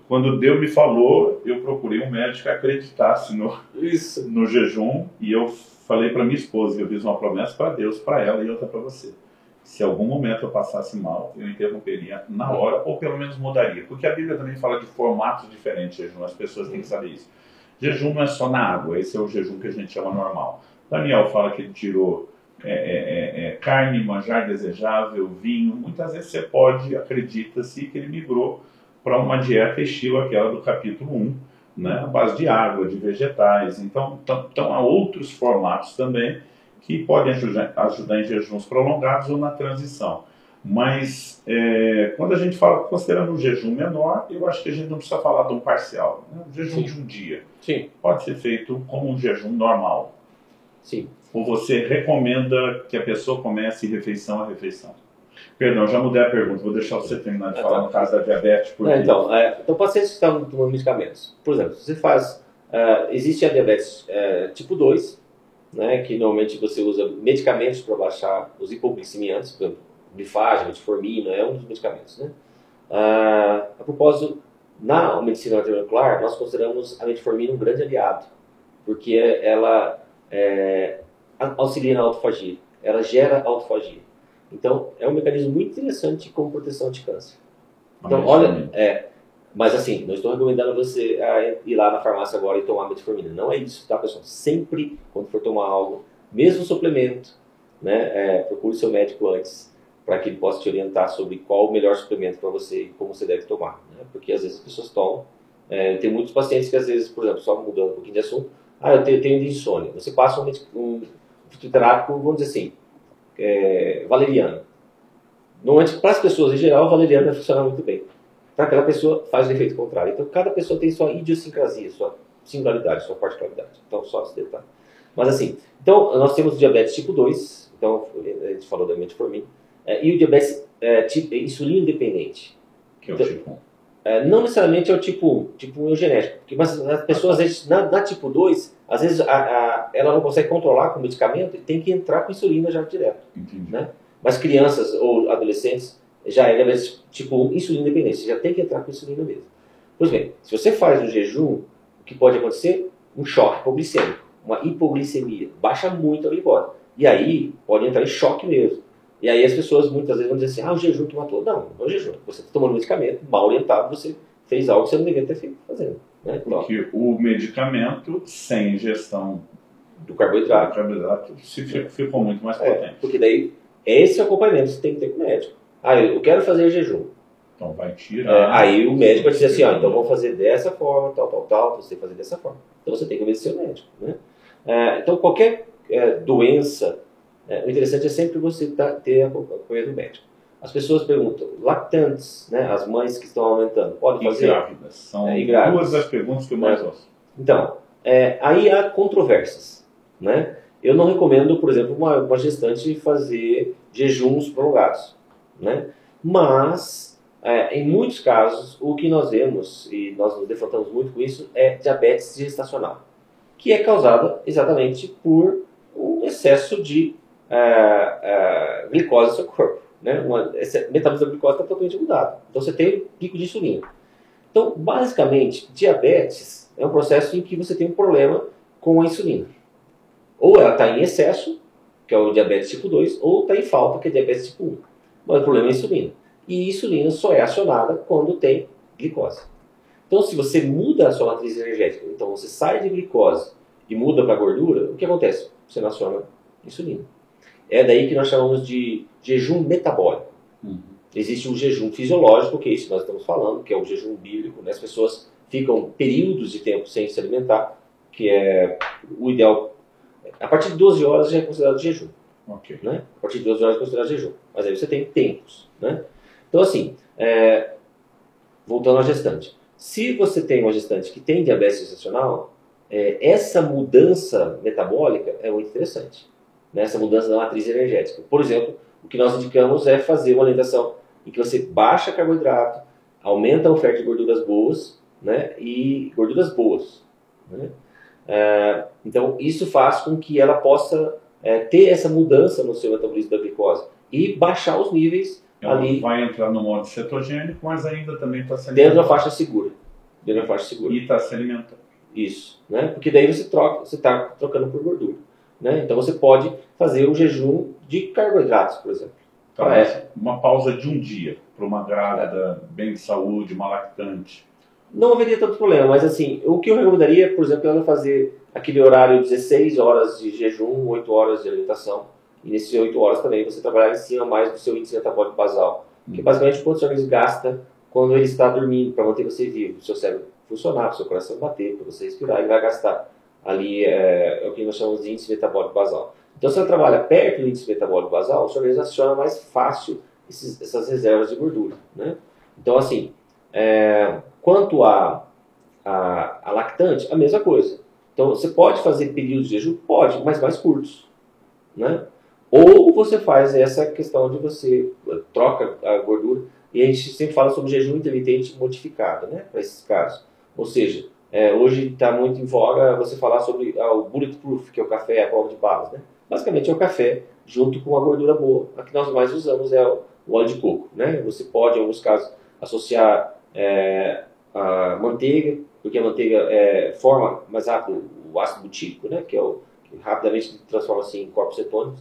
Quando Deus me falou, eu procurei um médico que acreditasse no jejum, e eu falei para minha esposa que eu fiz uma promessa para Deus, para ela e outra para você. Se algum momento eu passasse mal, eu interromperia na hora, ou pelo menos mudaria. Porque a Bíblia também fala de formatos diferentes de jejum, as pessoas têm que saber isso. Jejum não é só na água, esse é o jejum que a gente chama normal. Daniel fala que ele tirou carne, manjar desejável, vinho. Muitas vezes você pode, acredita-se, que ele migrou para uma dieta estilo aquela do capítulo 1, né, à base de água, de vegetais. Então há outros formatos também que podem ajudar em jejuns prolongados ou na transição. Mas quando a gente fala, considerando um jejum menor, eu acho que a gente não precisa falar de um parcial. Né? Um jejum de um dia. Sim. Pode ser feito como um jejum normal. Sim. Ou você recomenda que a pessoa comece refeição a refeição? Perdão, já mudei a pergunta, vou deixar você terminar de falar no caso da diabetes. Porque... Então, pacientes que estão tomando medicamentos, por exemplo, você faz, existe a diabetes tipo 2, né, que normalmente você usa medicamentos para baixar os hipoglicemiantes, por exemplo, glifagem, metformina, é um dos medicamentos, né? A propósito, na medicina antimolecular, nós consideramos a metformina um grande aliado, porque ela auxilia na autofagia, ela gera autofagia. Então, é um mecanismo muito interessante como proteção anti-câncer. Então, olha, mas assim, não estou recomendando você ir lá na farmácia agora e tomar metformina. Não é isso, tá, pessoal? Sempre, quando for tomar algo, mesmo suplemento, né, procure seu médico antes, para que ele possa te orientar sobre qual o melhor suplemento para você e como você deve tomar. Né? Porque às vezes as pessoas tomam. Tem muitos pacientes que às vezes, por exemplo, só mudando um pouquinho de assunto, eu tenho insônia. Você passa um fitoterápico, vamos dizer assim, valeriano. Normalmente, para as pessoas em geral, o valeriano vai funcionar muito bem. Para aquela pessoa, faz o efeito contrário. Então, cada pessoa tem sua idiosincrasia, sua singularidade, sua particularidade. Então, só esse detalhe. Mas assim, então, nós temos o diabetes tipo 2, então, a gente falou da metformina, e o diabetes tipo insulina independente. Que é o tipo 1. Não necessariamente é o tipo 1. Tipo 1 é o genético. Mas as pessoas, às vezes, na tipo 2, às vezes ela não consegue controlar com o medicamento e tem que entrar com insulina já direto. Entendi. Né? Mas crianças ou adolescentes, já é diabetes tipo 1, insulina independente. Você já tem que entrar com insulina mesmo. Pois bem, se você faz um jejum, o que pode acontecer? Um choque hipoglicêmico, uma hipoglicemia. Baixa muito a glicose. E aí, pode entrar em choque mesmo. E aí as pessoas muitas vezes vão dizer assim, o jejum que matou. Não é o jejum. Você está tomando medicamento, mal orientado, você fez algo que você não deveria ter feito fazendo. Né? Porque o medicamento, sem ingestão do carboidrato, ficou muito mais potente. Porque daí, esse acompanhamento você tem que ter com o médico. Eu quero fazer jejum. Então vai tirar. Aí o médico vai dizer assim, então vamos fazer dessa forma, tal, você tem que fazer dessa forma. Então você tem que obedecer o médico. Né? Então qualquer doença, o interessante é sempre você ter a acompanhamento do médico. As pessoas perguntam, lactantes, né, as mães que estão aumentando, podem fazer? E grávidas. São duas das perguntas que eu mais gosto. Então, aí há controvérsias. Né? Eu não recomendo, por exemplo, uma gestante fazer jejuns prolongados. Né? Mas, em muitos casos, o que nós vemos, e nós nos defrontamos muito com isso, é diabetes gestacional, que é causada exatamente por um excesso de glicose no seu corpo. Né? O metabolismo da glicose está totalmente mudado. Então você tem um pico de insulina. Então, basicamente, diabetes é um processo em que você tem um problema com a insulina. Ou ela está em excesso, que é o diabetes tipo 2, ou está em falta, que é diabetes tipo 1. Mas o problema é a insulina. E a insulina só é acionada quando tem glicose. Então, se você muda a sua matriz energética, então você sai de glicose e muda para gordura, o que acontece? Você não aciona insulina. É daí que nós chamamos de jejum metabólico. Existe um jejum fisiológico, que é isso que nós estamos falando, que é o jejum bíblico. Né? As pessoas ficam períodos de tempo sem se alimentar, que é o ideal. A partir de 12 horas já é considerado jejum. Okay. Né? A partir de 12 horas é considerado jejum. Mas aí você tem tempos. Né? Então, assim, voltando à gestante. Se você tem uma gestante que tem diabetes gestacional, essa mudança metabólica é muito interessante. Né? Essa mudança da matriz energética. Por exemplo, o que nós indicamos é fazer uma alimentação em que você baixa carboidrato, aumenta a oferta de gorduras boas, né? E gorduras boas. Né? Então, isso faz com que ela possa ter essa mudança no seu metabolismo da glicose e baixar os níveis. Ela ali vai entrar no modo cetogênico, mas ainda também está se alimentando. Dentro da faixa segura. Dentro da faixa segura. E está se alimentando. Isso. Né? Porque daí você está trocando por gordura. Né? Então você pode fazer um jejum de carboidratos, por exemplo. Então, uma pausa de um dia para uma grávida bem de saúde, uma lactante. Não haveria tanto problema, mas assim, o que eu recomendaria, por exemplo, é ela fazer aquele horário 16 horas de jejum, 8 horas de alimentação. E nesses 8 horas também você trabalhar em cima mais do seu índice metabólico basal. Que é basicamente o quanto o seu organismo gasta quando ele está dormindo, para manter você vivo, o seu cérebro funcionar, para o seu coração bater, para você respirar, ele vai gastar. Ali é o que nós chamamos de índice metabólico basal. Então, se ela trabalha perto do índice metabólico basal, o seu organismo aciona mais fácil essas reservas de gordura. Né? Então, assim, quanto a lactante, a mesma coisa. Então, você pode fazer períodos de jejum? Pode, mas mais curtos. Né? Ou você faz essa questão de você troca a gordura, e a gente sempre fala sobre jejum intermitente modificado, né, para esses casos. Ou seja, hoje está muito em voga você falar sobre o bulletproof, que é o café à prova de balas, né? Basicamente é o café junto com a gordura boa. A que nós mais usamos é o óleo de coco, né? Você pode, em alguns casos, associar a manteiga, porque a manteiga forma mais rápido o ácido butírico, né? Que rapidamente transforma-se em corpos cetônicos.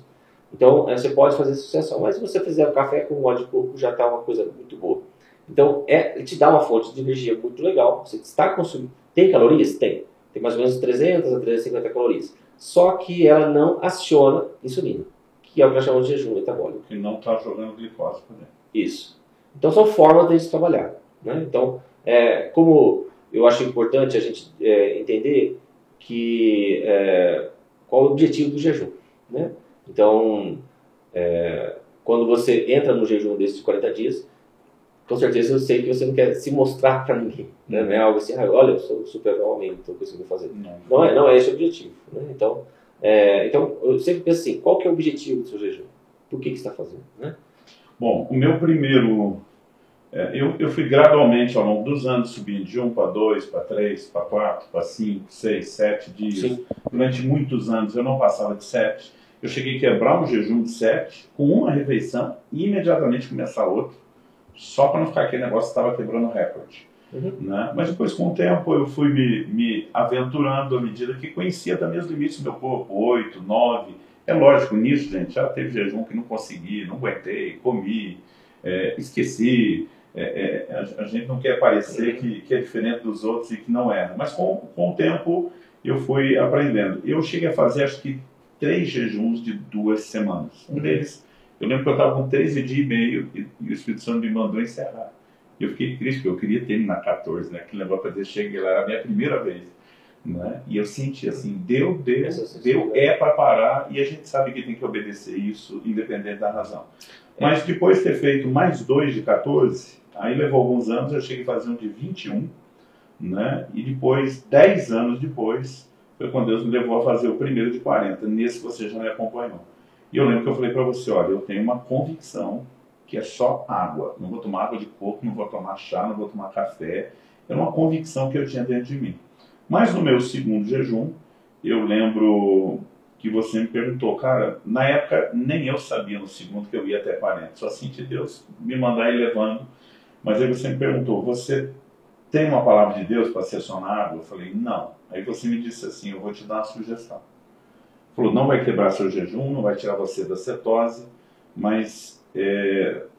Então, você pode fazer associação, mas se você fizer o café com óleo de coco, já está uma coisa muito boa. Então, ele te dá uma fonte de energia muito legal. Você está consumindo. Tem calorias? Tem. Tem mais ou menos 300 a 350 calorias. Só que ela não aciona insulina, que é o que nós chamamos de jejum metabólico. E não está jogando glicose por dentro. Isso. Então, são formas de a gente trabalhar, né? Então, como eu acho importante a gente entender que qual é o objetivo do jejum, né? Então, quando você entra no jejum desses de 40 dias, com certeza eu sei que você não quer se mostrar para ninguém, né? Não é algo assim, olha, eu sou super homem, estou conseguindo fazer. Não é esse o objetivo, né? Então, eu sempre penso assim, qual que é o objetivo do seu jejum? Por que você está fazendo, né? Bom, o meu primeiro... eu fui gradualmente ao longo dos anos subindo de 1 para 2, para 3, para 4, para 5, 6, 7 dias. Sim. Durante muitos anos eu não passava de 7. Eu cheguei a quebrar um jejum de 7 com uma refeição e imediatamente começar outro, só para não ficar aquele negócio que estava quebrando o recorde. Uhum. Né? Mas depois, com o tempo, eu fui me aventurando à medida que conhecia também os limites do meu corpo, 8, 9. É lógico, nisso, gente, já teve jejum que não consegui, não aguentei, comi, esqueci. A gente não quer parecer que é diferente dos outros e que não é. Mas com o tempo eu fui aprendendo. Eu cheguei a fazer, acho que, 3 jejuns de 2 semanas. Um deles, eu lembro que eu estava com 13 dias e meio e o Espírito Santo me mandou encerrar. Eu fiquei triste, porque eu queria terminar 14, né? Aquele negócio para dizer, cheguei lá, era a minha primeira vez. Né? E eu senti assim, deu para parar, e a gente sabe que tem que obedecer isso, independente da razão. Mas depois de ter feito mais 2 de 14, aí levou alguns anos, eu cheguei a fazer um de 21, né? E depois, 10 anos depois, foi quando Deus me levou a fazer o primeiro de 40. Nesse você já me acompanhou. E eu lembro que eu falei para você, olha, eu tenho uma convicção que é só água. Não vou tomar água de coco, não vou tomar chá, não vou tomar café. É uma convicção que eu tinha dentro de mim. Mas no meu segundo jejum, eu lembro que você me perguntou, cara, na época nem eu sabia no segundo que eu ia até 40. Só senti Deus me mandar ir levando. Mas aí você me perguntou, você tem uma palavra de Deus para ser só na água? Eu falei, não. Aí você me disse assim, eu vou te dar uma sugestão. Falou, não vai quebrar seu jejum, não vai tirar você da cetose, mas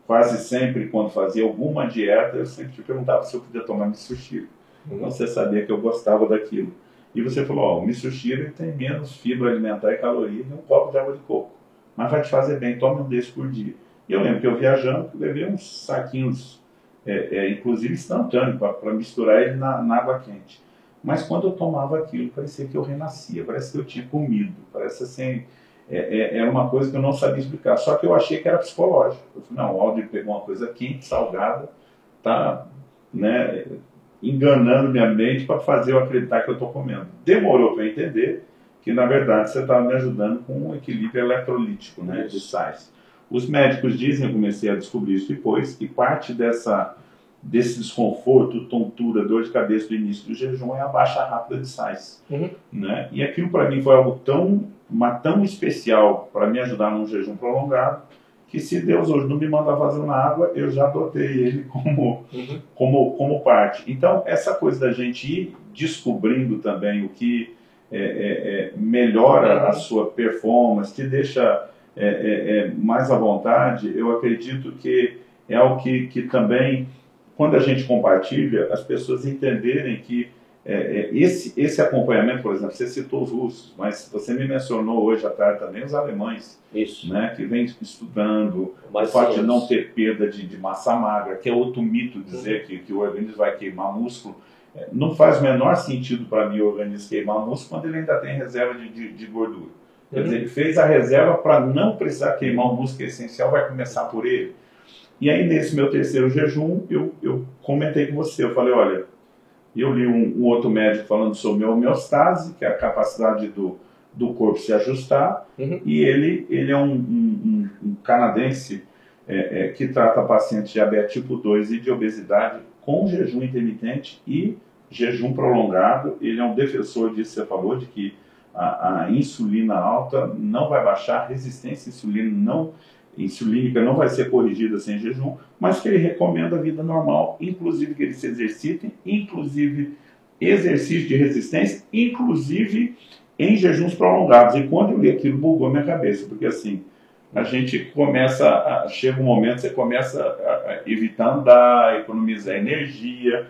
quase sempre, quando fazia alguma dieta, eu sempre te perguntava se eu podia tomar misoshiro. Então você sabia que eu gostava daquilo. E você falou, o misoshiro tem menos fibra alimentar e caloria que um copo de água de coco. Mas vai te fazer bem, tome um desses por dia. E eu lembro que eu viajando, levei uns saquinhos, inclusive instantâneos, para misturar ele na água quente. Mas quando eu tomava aquilo, parecia que eu renascia, parece que eu tinha comido, parece assim, era uma coisa que eu não sabia explicar. Só que eu achei que era psicológico. Eu falei, não, o Aldir pegou uma coisa quente, salgada, tá, né, enganando minha mente para fazer eu acreditar que eu estou comendo. Demorou para eu entender que, na verdade, você estava me ajudando com um equilíbrio eletrolítico, né, de sais. Os médicos dizem, eu comecei a descobrir isso depois, que parte desse desconforto, tontura, dor de cabeça do início do jejum é a baixa rápida de sais. Né? E aquilo para mim foi algo tão especial para me ajudar num jejum prolongado, que se Deus hoje não me manda fazer na água, eu já adotei ele como parte. Então, essa coisa da gente ir descobrindo também o que melhora a sua performance, te deixa mais à vontade, eu acredito que é algo que também, quando a gente compartilha, as pessoas entenderem que esse acompanhamento, por exemplo, você citou os russos, mas você me mencionou hoje à tarde também os alemães, né, que vêm estudando o fato de não ter perda de massa magra, que é outro mito dizer que o organismo vai queimar músculo. Não faz o menor sentido para mim o organismo queimar músculo quando ele ainda tem reserva de gordura. Quer dizer, ele fez a reserva para não precisar queimar o músculo essencial, vai começar por ele. E aí, nesse meu terceiro jejum, eu comentei com você, eu falei, olha, eu li um outro médico falando sobre homeostase, que é a capacidade do corpo se ajustar, e ele é um canadense que trata pacientes de diabetes tipo 2 e de obesidade com jejum intermitente e jejum prolongado. Ele é um defensor disso, você falou, de que a insulina alta não vai baixar, a resistência insulínica não vai ser corrigida sem jejum, mas que ele recomenda a vida normal, inclusive que eles se exercitem, inclusive exercício de resistência, inclusive em jejuns prolongados. E quando eu li aquilo, bugou minha cabeça, porque assim, a gente chega um momento, você começa evitando andar, economizar energia,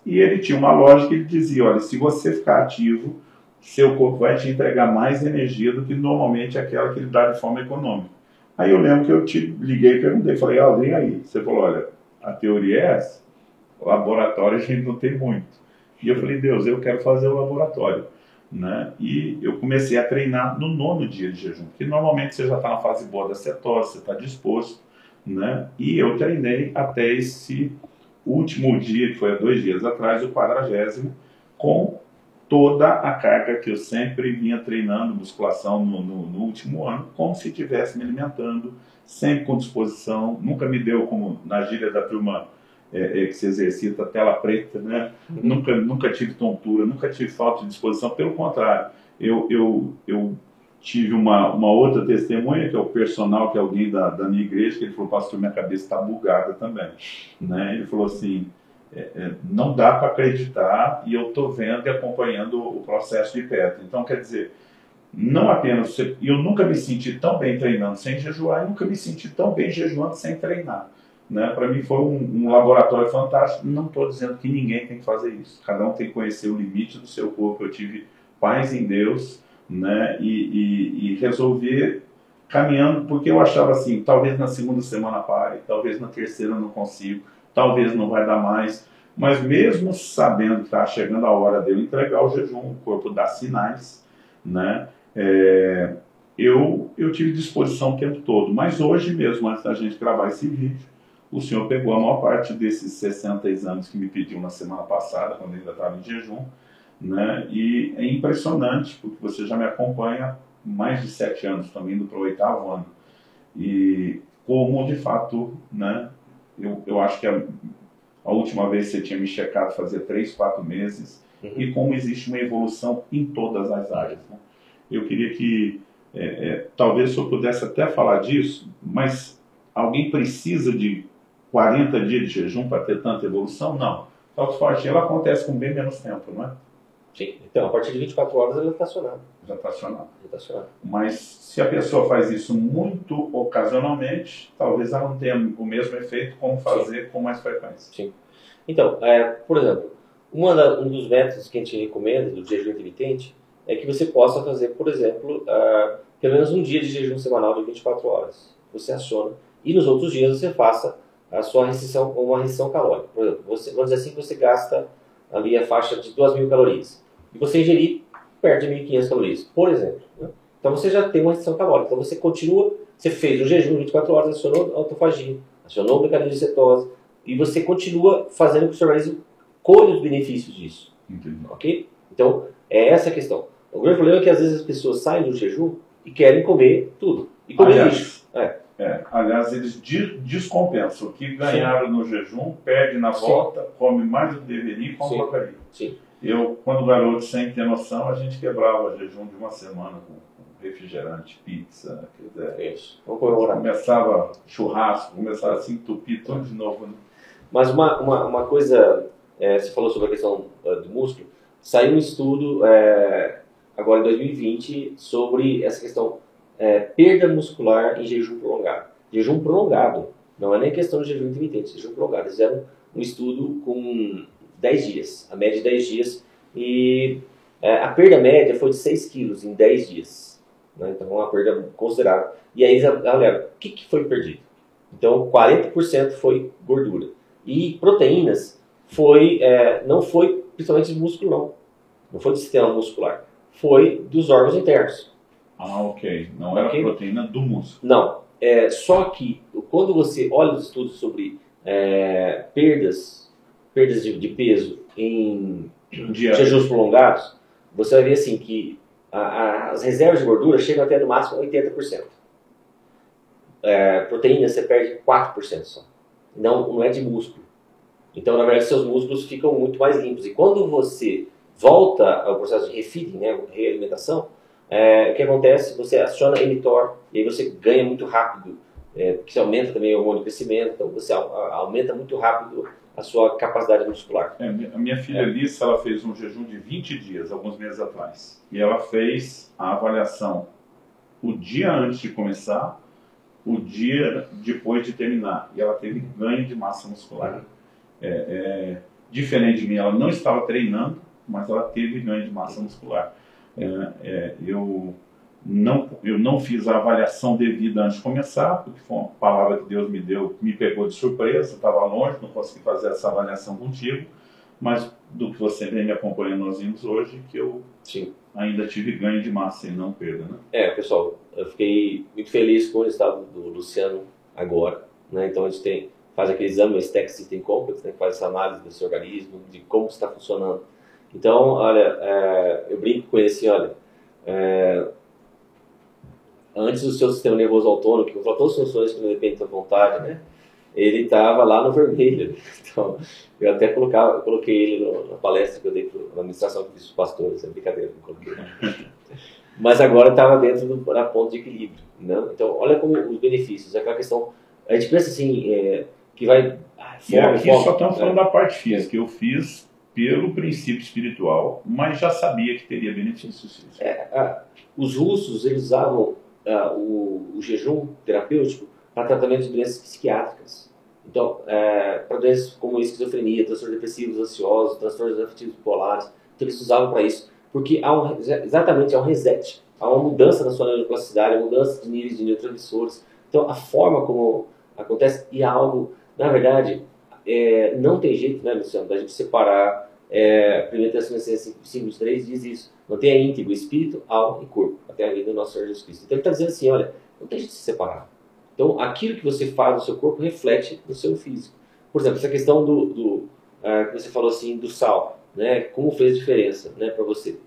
e ele tinha uma lógica, ele dizia, olha, se você ficar ativo, seu corpo vai te entregar mais energia do que normalmente aquela que ele dá de forma econômica. Aí eu lembro que eu te liguei e perguntei, falei, vem aí. Você falou, olha, a teoria é essa, o laboratório a gente não tem muito. E eu falei, Deus, eu quero fazer o laboratório. Né? E eu comecei a treinar no 9º dia de jejum, porque normalmente você já está na fase boa da cetose, você está disposto, né? E eu treinei até esse último dia, que foi há 2 dias atrás, o 40º, com toda a carga que eu sempre vinha treinando, musculação no último ano, como se estivesse me alimentando, sempre com disposição, nunca me deu, como na gíria da turma que se exercita, tela preta, né? Nunca tive tontura, nunca tive falta de disposição, pelo contrário, eu tive uma outra testemunha, que é o personal, que é alguém da minha igreja, que ele falou, pastor, minha cabeça está bugada também, né? Ele falou assim, não dá para acreditar, e eu estou vendo e acompanhando o processo de perto. Então, quer dizer, não apenas, eu nunca me senti tão bem treinando sem jejuar, e nunca me senti tão bem jejuando sem treinar. Né? Para mim foi um laboratório fantástico. Não estou dizendo que ninguém tem que fazer isso. Cada um tem que conhecer o limite do seu corpo. Eu tive paz em Deus, né? E resolver caminhando, porque eu achava assim, talvez na 2ª semana pare, talvez na 3ª eu não consigo, talvez não vai dar mais. Mas mesmo sabendo que está chegando a hora de eu entregar o jejum, o corpo dá sinais, né? Eu tive disposição o tempo todo. Mas hoje mesmo, antes da gente gravar esse vídeo, o senhor pegou a maior parte desses 60 exames que me pediu na semana passada, quando eu ainda estava em jejum, né? E é impressionante, porque você já me acompanha há mais de 7 anos, também indo para o 8º ano. E como, de fato, né? Eu acho que a última vez você tinha me checado fazia 3, 4 meses, e como existe uma evolução em todas as áreas. Né? Eu queria que, talvez o senhor pudesse até falar disso, mas alguém precisa de 40 dias de jejum para ter tanta evolução? Não. A autofagia ela acontece com bem menos tempo, não é? Sim. Então, a partir de 24 horas ela está acionada. Já está acionada. Mas se a pessoa faz isso muito ocasionalmente, talvez ela não tenha o mesmo efeito como fazer com mais frequência. Sim. Então, por exemplo, um dos métodos que a gente recomenda do jejum intermitente é que você possa fazer, por exemplo, pelo menos um dia de jejum semanal de 24 horas. Você aciona. E nos outros dias você faça a sua restrição, uma restrição calórica. Por exemplo, vamos dizer assim que você gasta ali a faixa de 2.000 calorias. E você ingerir perto de 1.500 calorias, por exemplo. Né? Então você já tem uma restrição calórica. Então você continua, você fez o jejum 24 horas, acionou a autofagia, acionou o mecanismo de cetose, e você continua fazendo que o seu organismo colhe os benefícios disso. Entendi. Ok? Então, é essa a questão. O grande problema é que às vezes as pessoas saem do jejum e querem comer tudo. E comer lixo. Aliás, eles descompensam. O que ganharam no jejum, perde na volta, come mais do que deveria e come porcaria. Sim. Eu, quando garoto, sem ter noção, a gente quebrava o jejum de uma semana com refrigerante, pizza, quer dizer, Isso. Vamos comemorar. Começava churrasco, começava a se entupir tudo de novo. Né? Mas uma coisa, você falou sobre a questão do músculo, saiu um estudo agora em 2020 sobre essa questão perda muscular em jejum prolongado. Jejum prolongado, não é nem questão de jejum intermitente, jejum prolongado. Eles fizeram um estudo com 10 dias, a média de 10 dias, e a perda média foi de 6 quilos em 10 dias. Né? Então, uma perda considerável. E aí eles olharam, o que foi perdido? Então, 40% foi gordura. E proteínas não foi principalmente de músculo, não foi do sistema muscular, foi dos órgãos internos. Ok. Não era proteína do músculo. Não. Só que quando você olha os estudos sobre perdas de peso em jejuns prolongados, você vai ver assim que as reservas de gordura chegam até no máximo 80%. Proteína você perde 4% só. Não é de músculo. Então, na verdade, seus músculos ficam muito mais limpos. E quando você volta ao processo de refeeding, né, realimentação, o que acontece? Você aciona mTOR e aí você ganha muito rápido, porque você aumenta também o hormônio de crescimento, então você aumenta muito rápido a sua capacidade muscular. A minha filha Alice, ela fez um jejum de 20 dias, alguns meses atrás. E ela fez a avaliação o dia antes de começar, o dia depois de terminar. E ela teve ganho de massa muscular. Diferente de mim, ela não estava treinando, mas ela teve ganho de massa muscular. Eu não fiz a avaliação devida antes de começar, porque foi uma palavra que Deus me deu, me pegou de surpresa, estava longe, não consegui fazer essa avaliação contigo, mas do que você vem me acompanhando nós vimos hoje, que eu ainda tive ganho de massa e não perda, né? Pessoal, eu fiquei muito feliz com o resultado do Luciano agora, né? Então a gente faz aquele exame, o Stack System Complex, né? Faz essa análise do seu organismo, de como está funcionando. Então, olha, eu brinco com ele assim, olha, antes do seu sistema nervoso autônomo, que controla todas as funções que não dependem da vontade, né? Ele estava lá no vermelho. Então, eu até coloquei ele na palestra que eu dei na administração que eu fiz para os pastores, é brincadeira, não coloquei. Mas agora estava dentro da ponto de equilíbrio, né? Então, olha como os benefícios, aquela questão, a gente pensa assim, que vai... E aqui só estamos falando da parte física, eu fiz pelo princípio espiritual, mas já sabia que teria benefícios. Os russos, eles usavam o jejum terapêutico para tratamento de doenças psiquiátricas. Então, para doenças como esquizofrenia, transtornos depressivos ansiosos, transtornos afetivos bipolares, então eles usavam para isso, porque exatamente há um reset, há uma mudança na sua neuroplasticidade, uma mudança de níveis de neurotransmissores. Então, a forma como acontece, e algo, na verdade, não tem jeito, né, Luciano, da gente separar. Primeira Tessalonicenses 5:3 diz isso: mantenha íntegro espírito, alma e corpo, até a vida do nosso Senhor Jesus Cristo. Então ele está dizendo assim, olha, não tem jeito de se separar. Então aquilo que você faz no seu corpo reflete no seu físico. Por exemplo, essa questão que você falou assim, do sal, né, como fez diferença, né, para você.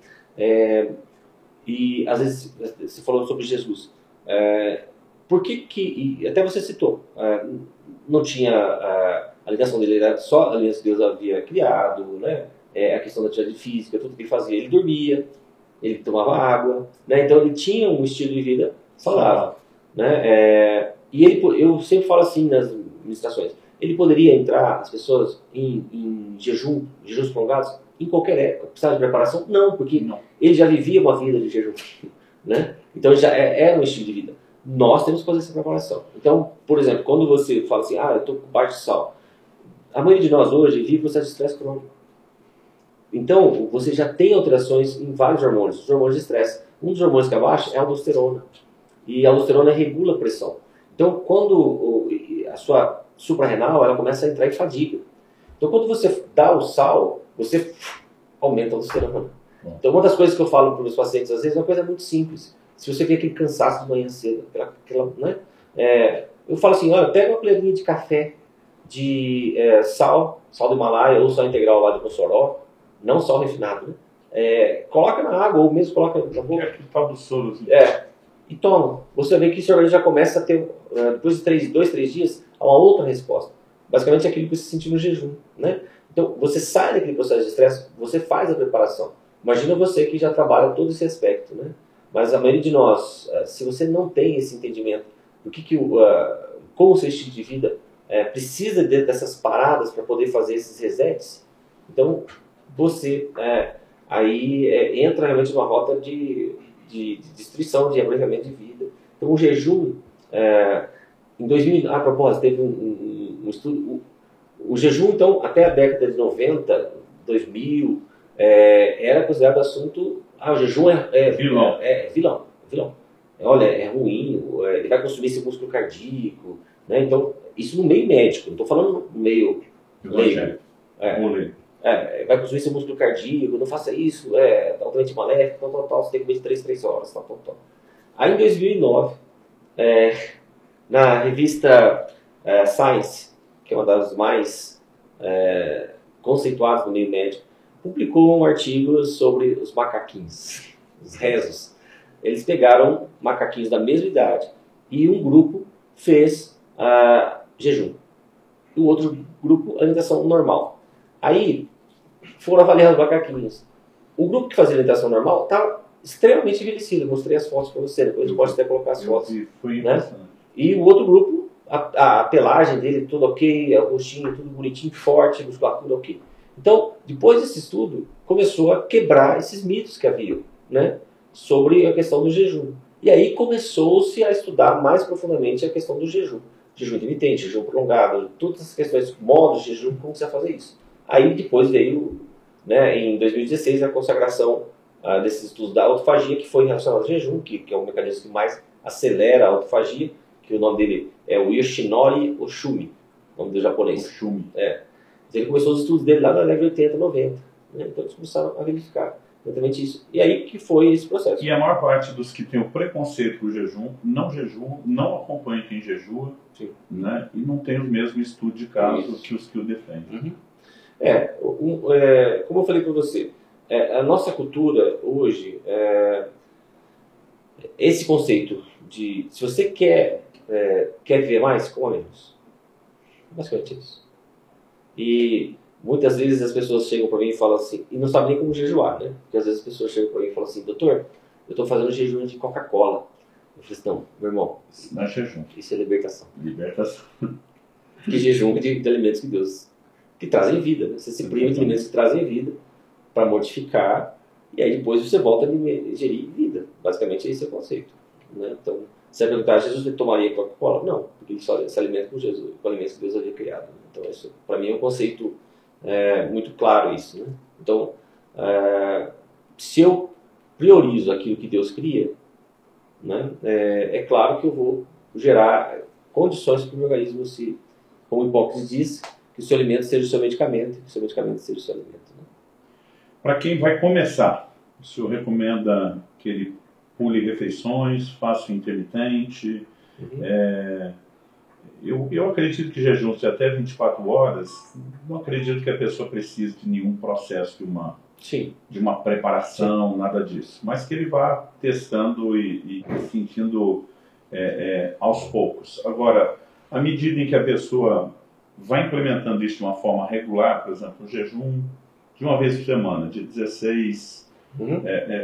E às vezes você falou sobre Jesus. Por que e até você citou, não tinha a ligação dele, era só a aliança que Deus havia criado, né? A questão da atividade física, tudo que ele fazia, ele dormia, ele tomava água, né? Então ele tinha um estilo de vida saudável, né? E eu sempre falo assim nas ministrações, ele poderia entrar, as pessoas, em jejuns prolongados, em qualquer época. Precisava de preparação? Não, porque ele já vivia uma vida de jejum, né? Então já era um estilo de vida. Nós temos que fazer essa preparação. Então, por exemplo, quando você fala assim, eu estou com baixo de sal, a maioria de nós hoje vive um processo de estresse crônico. Então, você já tem alterações em vários hormônios, os hormônios de estresse. Um dos hormônios que abaixa é a aldosterona. E a aldosterona regula a pressão. Então, quando a sua suprarrenal, ela começa a entrar em fadiga. Então, quando você dá o sal, você aumenta a aldosterona. Então, uma das coisas que eu falo para os meus pacientes, às vezes, é uma coisa muito simples. Se você tem aquele cansaço de manhã cedo, né? Eu falo assim, olha, pega uma colherinha de café de sal do Himalaia ou sal integral lá de Mossoró, não sal refinado, né? Coloca na água ou mesmo coloca na boca. Aquele tal do soro. Assim. E toma. Você vê que seu organismo já começa a ter, depois de 2, 3 dias, uma outra resposta. Basicamente é aquilo que você sentiu no jejum, né? Então, você sai daquele processo de estresse, você faz a preparação. Imagina você que já trabalha todo esse aspecto, né? Mas a maioria de nós, se você não tem esse entendimento do como o seu estilo de vida precisa dessas paradas para poder fazer esses resets, então você entra realmente numa rota de destruição, de abreviamento de vida. Então o jejum, em 2000, a propósito, teve um estudo, o jejum então até a década de 90, 2000, era considerado assunto, o jejum é vilão. Olha, é ruim, ele vai consumir esse músculo cardíaco, né? Então, isso no meio médico, não estou falando no meio leigo. Vai consumir esse músculo cardíaco, não faça isso, altamente maléfico, tal, você tem que comer 3 horas, tal. Aí em 2009, na revista Science, que é uma das mais conceituadas no meio médico, publicou um artigo sobre os macaquinhos. os rezos, eles pegaram macaquinhos da mesma idade e um grupo fez jejum. E o outro grupo, alimentação normal. Aí, foram avaliar os macaquinhos. O grupo que fazia alimentação normal estava extremamente envelhecido. Eu mostrei as fotos para você, depois eu posso até colocar as fotos. Foi né? E o outro grupo, a pelagem dele, tudo ok, o rostinho, tudo bonitinho, forte, musculatura ok. Então, depois desse estudo, começou a quebrar esses mitos que haviam, né? Sobre a questão do jejum. E aí começou-se a estudar mais profundamente a questão do jejum. Jejum intermitente, jejum prolongado, todas as questões, modos de jejum, como você vai fazer isso. Aí depois veio, né, em 2016, a consagração desses estudos da autofagia, que foi relacionado ao jejum, que é o mecanismo que mais acelera a autofagia, que o nome dele é o Yoshinori Oshumi, nome do japonês. Oshumi. Ele começou os estudos dele lá na década de 80, 90. Né? Então eles começaram a verificar exatamente isso. E aí que foi esse processo. E a maior parte dos que tem o preconceito por jejum, não jejuam, não acompanham quem jejua, né? E não tem o mesmo estudo de caso que os que o defendem. Como eu falei para você, a nossa cultura hoje, esse conceito de se você quer viver mais, coma menos. Basicamente isso. E muitas vezes as pessoas chegam para mim e falam assim, e não sabem nem como jejuar, né? Porque às vezes as pessoas chegam para mim e falam assim, doutor, eu estou fazendo jejum de Coca-Cola. Eu falei assim, não, meu irmão, isso não é jejum. Isso é libertação. Libertação. Que jejum de alimentos que Deus, que trazem vida. Né? Você se priva de alimentos que trazem vida para mortificar, e aí depois você volta a ingerir vida. Basicamente esse é o conceito. Né? Então, se você perguntar, Jesus tomaria Coca-Cola? Não, porque ele só se alimenta com Jesus, com alimentos que Deus havia criado. Né? Então, isso, para mim, é um conceito muito claro isso. Né? Então, se eu priorizo aquilo que Deus cria, né, é claro que eu vou gerar condições para o meu organismo, como o Hipócrates diz, que o seu alimento seja o seu medicamento, que o seu medicamento seja o seu alimento. Né? Para quem vai começar, o senhor recomenda que ele pule refeições, faça o intermitente. Eu acredito que jejum de até 24 horas, não acredito que a pessoa precise de nenhum processo de uma preparação, nada disso. Mas que ele vá testando e sentindo aos poucos. Agora, à medida em que a pessoa vai implementando isso de uma forma regular, por exemplo, o jejum de uma vez por semana, de 16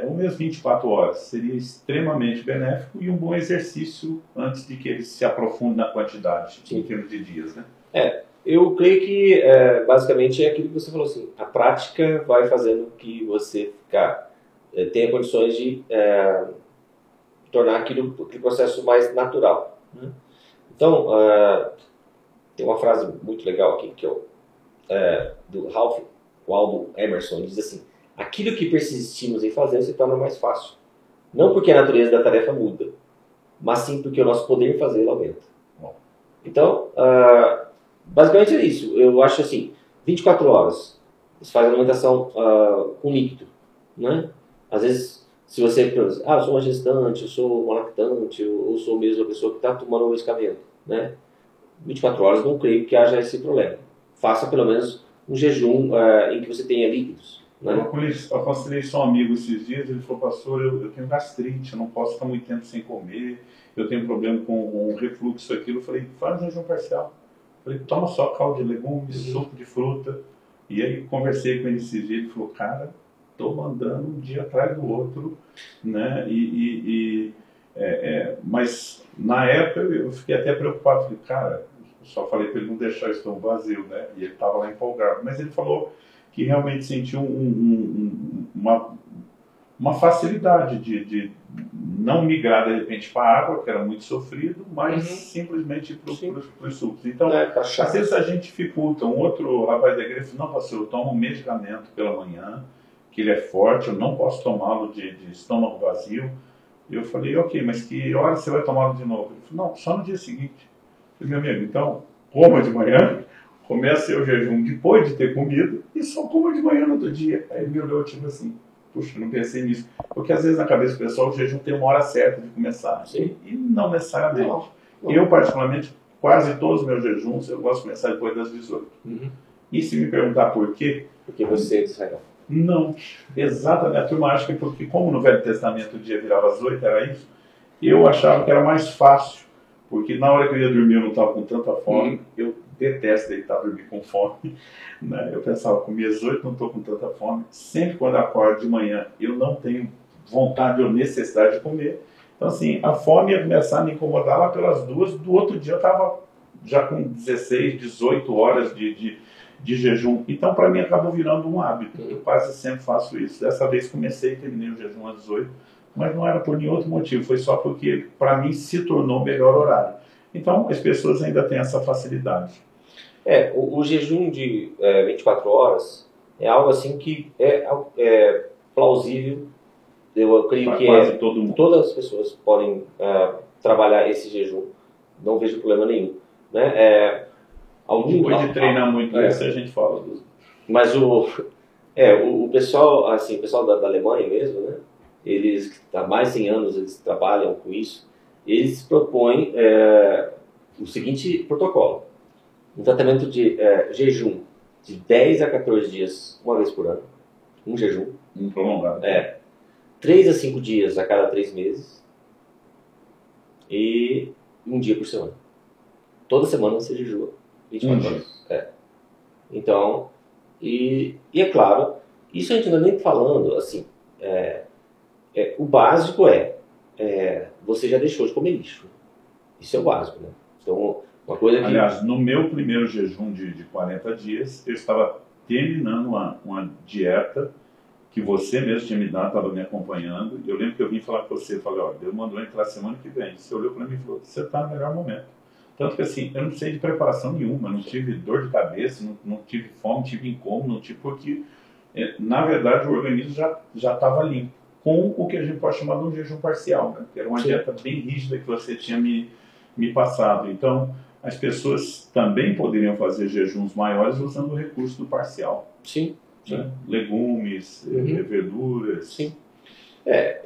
ou mesmo 24 horas, seria extremamente benéfico e um bom exercício antes de que ele se aprofunde na quantidade, em termos de dias, né? Eu creio que basicamente é aquilo que você falou assim, a prática vai fazendo que você tenha condições de tornar aquele processo mais natural. Né? Então, tem uma frase muito legal aqui que do Ralph Waldo Emerson, ele diz assim, aquilo que persistimos em fazer se torna mais fácil. Não porque a natureza da tarefa muda, mas sim porque o nosso poder em fazê-la aumenta. Então, basicamente é isso. Eu acho assim, 24 horas, você faz a alimentação com líquido. Né? Às vezes, se você pensa, eu sou uma gestante, eu sou uma lactante, ou sou mesmo a pessoa que está tomando um medicamento. Né? 24 horas não creio que haja esse problema. Faça pelo menos um jejum em que você tenha líquidos. Né? Eu aconselhei só um amigo esses dias, ele falou, pastor, eu tenho gastrite, eu não posso ficar muito tempo sem comer, eu tenho problema com um refluxo, aquilo. Eu falei, faz um jejum parcial. Eu falei, toma só caldo de legumes, suco de fruta. E aí conversei com ele esses dias, ele falou, cara, estou mandando um dia atrás do outro, né? Mas na época eu fiquei até preocupado, falei, cara, eu só falei para ele não deixar o estômago vazio, né? E ele estava lá empolgado, mas ele falou que realmente sentiu uma facilidade de não migrar de repente para a água, que era muito sofrido, mas simplesmente para os sucos. Então, às vezes a gente dificulta. Um outro rapaz da igreja falou, não, pastor, eu tomo um medicamento pela manhã, que ele é forte, eu não posso tomá-lo de estômago vazio. Eu falei, ok, mas que hora você vai tomá-lo de novo? Ele falou, não, só no dia seguinte. Eu falei, meu amigo, então, coma de manhã, comece o jejum depois de ter comido e só coma de manhã no outro dia. Aí ele me olhou tipo assim, puxa, não pensei nisso. Porque às vezes na cabeça do pessoal o jejum tem uma hora certa de começar. E não necessariamente. Não. Eu, particularmente, quase todos os meus jejuns, eu gosto de começar depois das 18. E se me perguntar por quê? Porque você é de Israel. Não, exatamente. A turma acha que porque, como no Velho Testamento o dia virava às 8, era isso, eu achava que era mais fácil, porque na hora que eu ia dormir eu não estava com tanta fome. Eu detesto deitar dormir com fome, né? Eu pensava, comi às 8, não estou com tanta fome. Sempre quando eu acordo de manhã, eu não tenho vontade ou necessidade de comer. Então, assim, a fome ia começar a me incomodar lá pelas 2, do outro dia eu estava já com 16, 18 horas de jejum. Então, para mim, acabou virando um hábito. Eu quase sempre faço isso. Dessa vez comecei e terminei o jejum às 18, mas não era por nenhum outro motivo, foi só porque, para mim, se tornou o melhor horário. Então, as pessoas ainda têm essa facilidade. O jejum de 24 horas é algo assim que é plausível. Eu creio que quase todo mundo. Todas as pessoas podem trabalhar esse jejum. Não vejo problema nenhum. Né? Depois de treinar muito isso, a gente fala. Mas o pessoal, assim, o pessoal da Alemanha mesmo, né? Eles, há mais de 100 anos, eles trabalham com isso. Eles propõem o seguinte protocolo. Um tratamento de jejum de 10 a 14 dias, uma vez por ano. Um jejum. Prolongado. 3 a 5 dias a cada 3 meses. E um dia por semana. Toda semana você jejua 24 horas. Então, e é claro, isso a gente não está nem falando, assim, o básico você já deixou de comer lixo. Isso é o básico, né? Então, uma coisa que... Aliás, no meu primeiro jejum de 40 dias, eu estava terminando uma dieta que você mesmo tinha me dado, estava me acompanhando. Eu lembro que eu vim falar com você, falei, olha, Deus mandou entrar semana que vem. Você olhou para mim e falou, você está no melhor momento. Tanto que assim, eu não precisei de preparação nenhuma, não tive dor de cabeça, não tive fome, não tive incômodo, não tive porque, na verdade, o organismo já estava limpo. Com o que a gente pode chamar de um jejum parcial, né? Que era uma dieta bem rígida que você tinha me passado. Então, as pessoas também poderiam fazer jejuns maiores usando o recurso do parcial. Sim. Né? Legumes, verduras. Sim.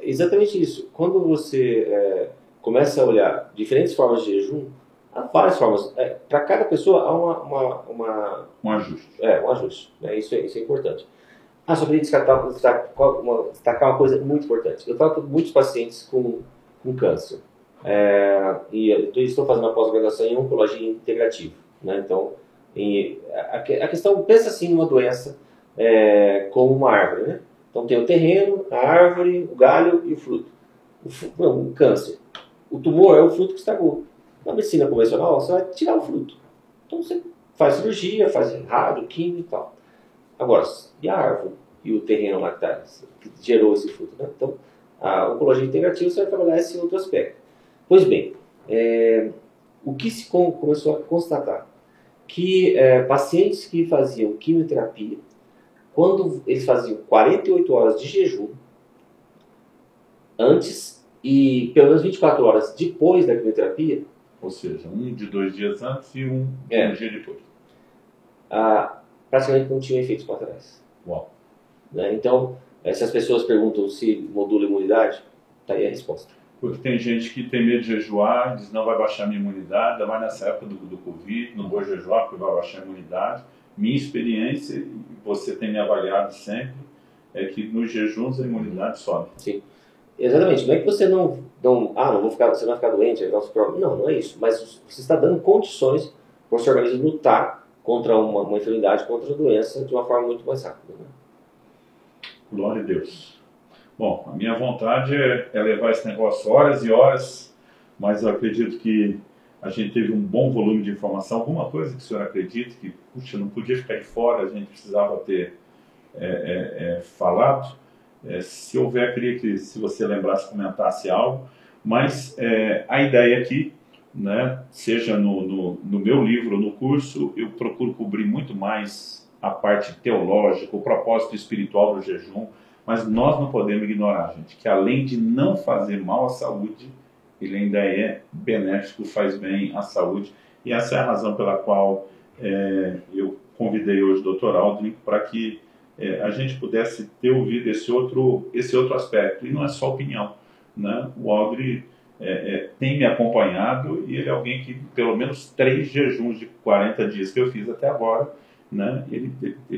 Exatamente isso. Quando você começa a olhar diferentes formas de jejum, há várias formas. Para cada pessoa há um ajuste. Um ajuste. Isso é importante. Só queria destacar uma coisa muito importante. Eu trato muitos pacientes com câncer. E eu estou fazendo uma pós-graduação em oncologia integrativa. Né? Então, a questão, pensa assim numa doença como uma árvore. Né? Então tem o terreno, a árvore, o galho e o fruto. O câncer. O tumor é o fruto que estragou. Na medicina convencional, você vai tirar o fruto. Então você faz cirurgia, faz rádio, química e tal. Agora, e a árvore? E o terreno lá que gerou esse fruto? Né? Então, a oncologia integrativa você vai trabalhar esse outro aspecto. Pois bem, o que se começou a constatar? Que pacientes que faziam quimioterapia, quando eles faziam 48 horas de jejum, antes e pelo menos 24 horas depois da quimioterapia, ou seja, um de 2 dias antes e um dia depois, praticamente não tinham efeitos colaterais. Uau. Né? Então, se as pessoas perguntam se modula a imunidade, está aí a resposta. Porque tem gente que tem medo de jejuar, diz não vai baixar minha imunidade, ainda mais nessa época do Covid, não vou jejuar porque vai baixar a imunidade. Minha experiência, e você tem me avaliado sempre, é que nos jejuns a imunidade sobe. Sim, exatamente. Não é que você não você não vai ficar doente, não é isso. Mas você está dando condições para o seu organismo lutar contra uma enfermidade, contra a doença de uma forma muito mais rápida. Né? Glória a Deus. Bom, a minha vontade é levar esse negócio horas e horas, mas eu acredito que a gente teve um bom volume de informação. Alguma coisa que o senhor acredita que, puxa, não podia ficar de fora, a gente precisava ter falado. Se houver, queria que, se você lembrasse, comentasse algo. Mas a ideia aqui, né, seja no meu livro ou no curso, eu procuro cobrir muito mais a parte teológica, o propósito espiritual do jejum. Mas nós não podemos ignorar, gente, que além de não fazer mal à saúde, ele ainda é benéfico, faz bem à saúde. E essa é a razão pela qual eu convidei hoje o Dr. Aldrin para que a gente pudesse ter ouvido esse outro aspecto. E não é só opinião. Né? O Aldrin tem me acompanhado e ele é alguém que, pelo menos 3 jejuns de 40 dias que eu fiz até agora, né? Ele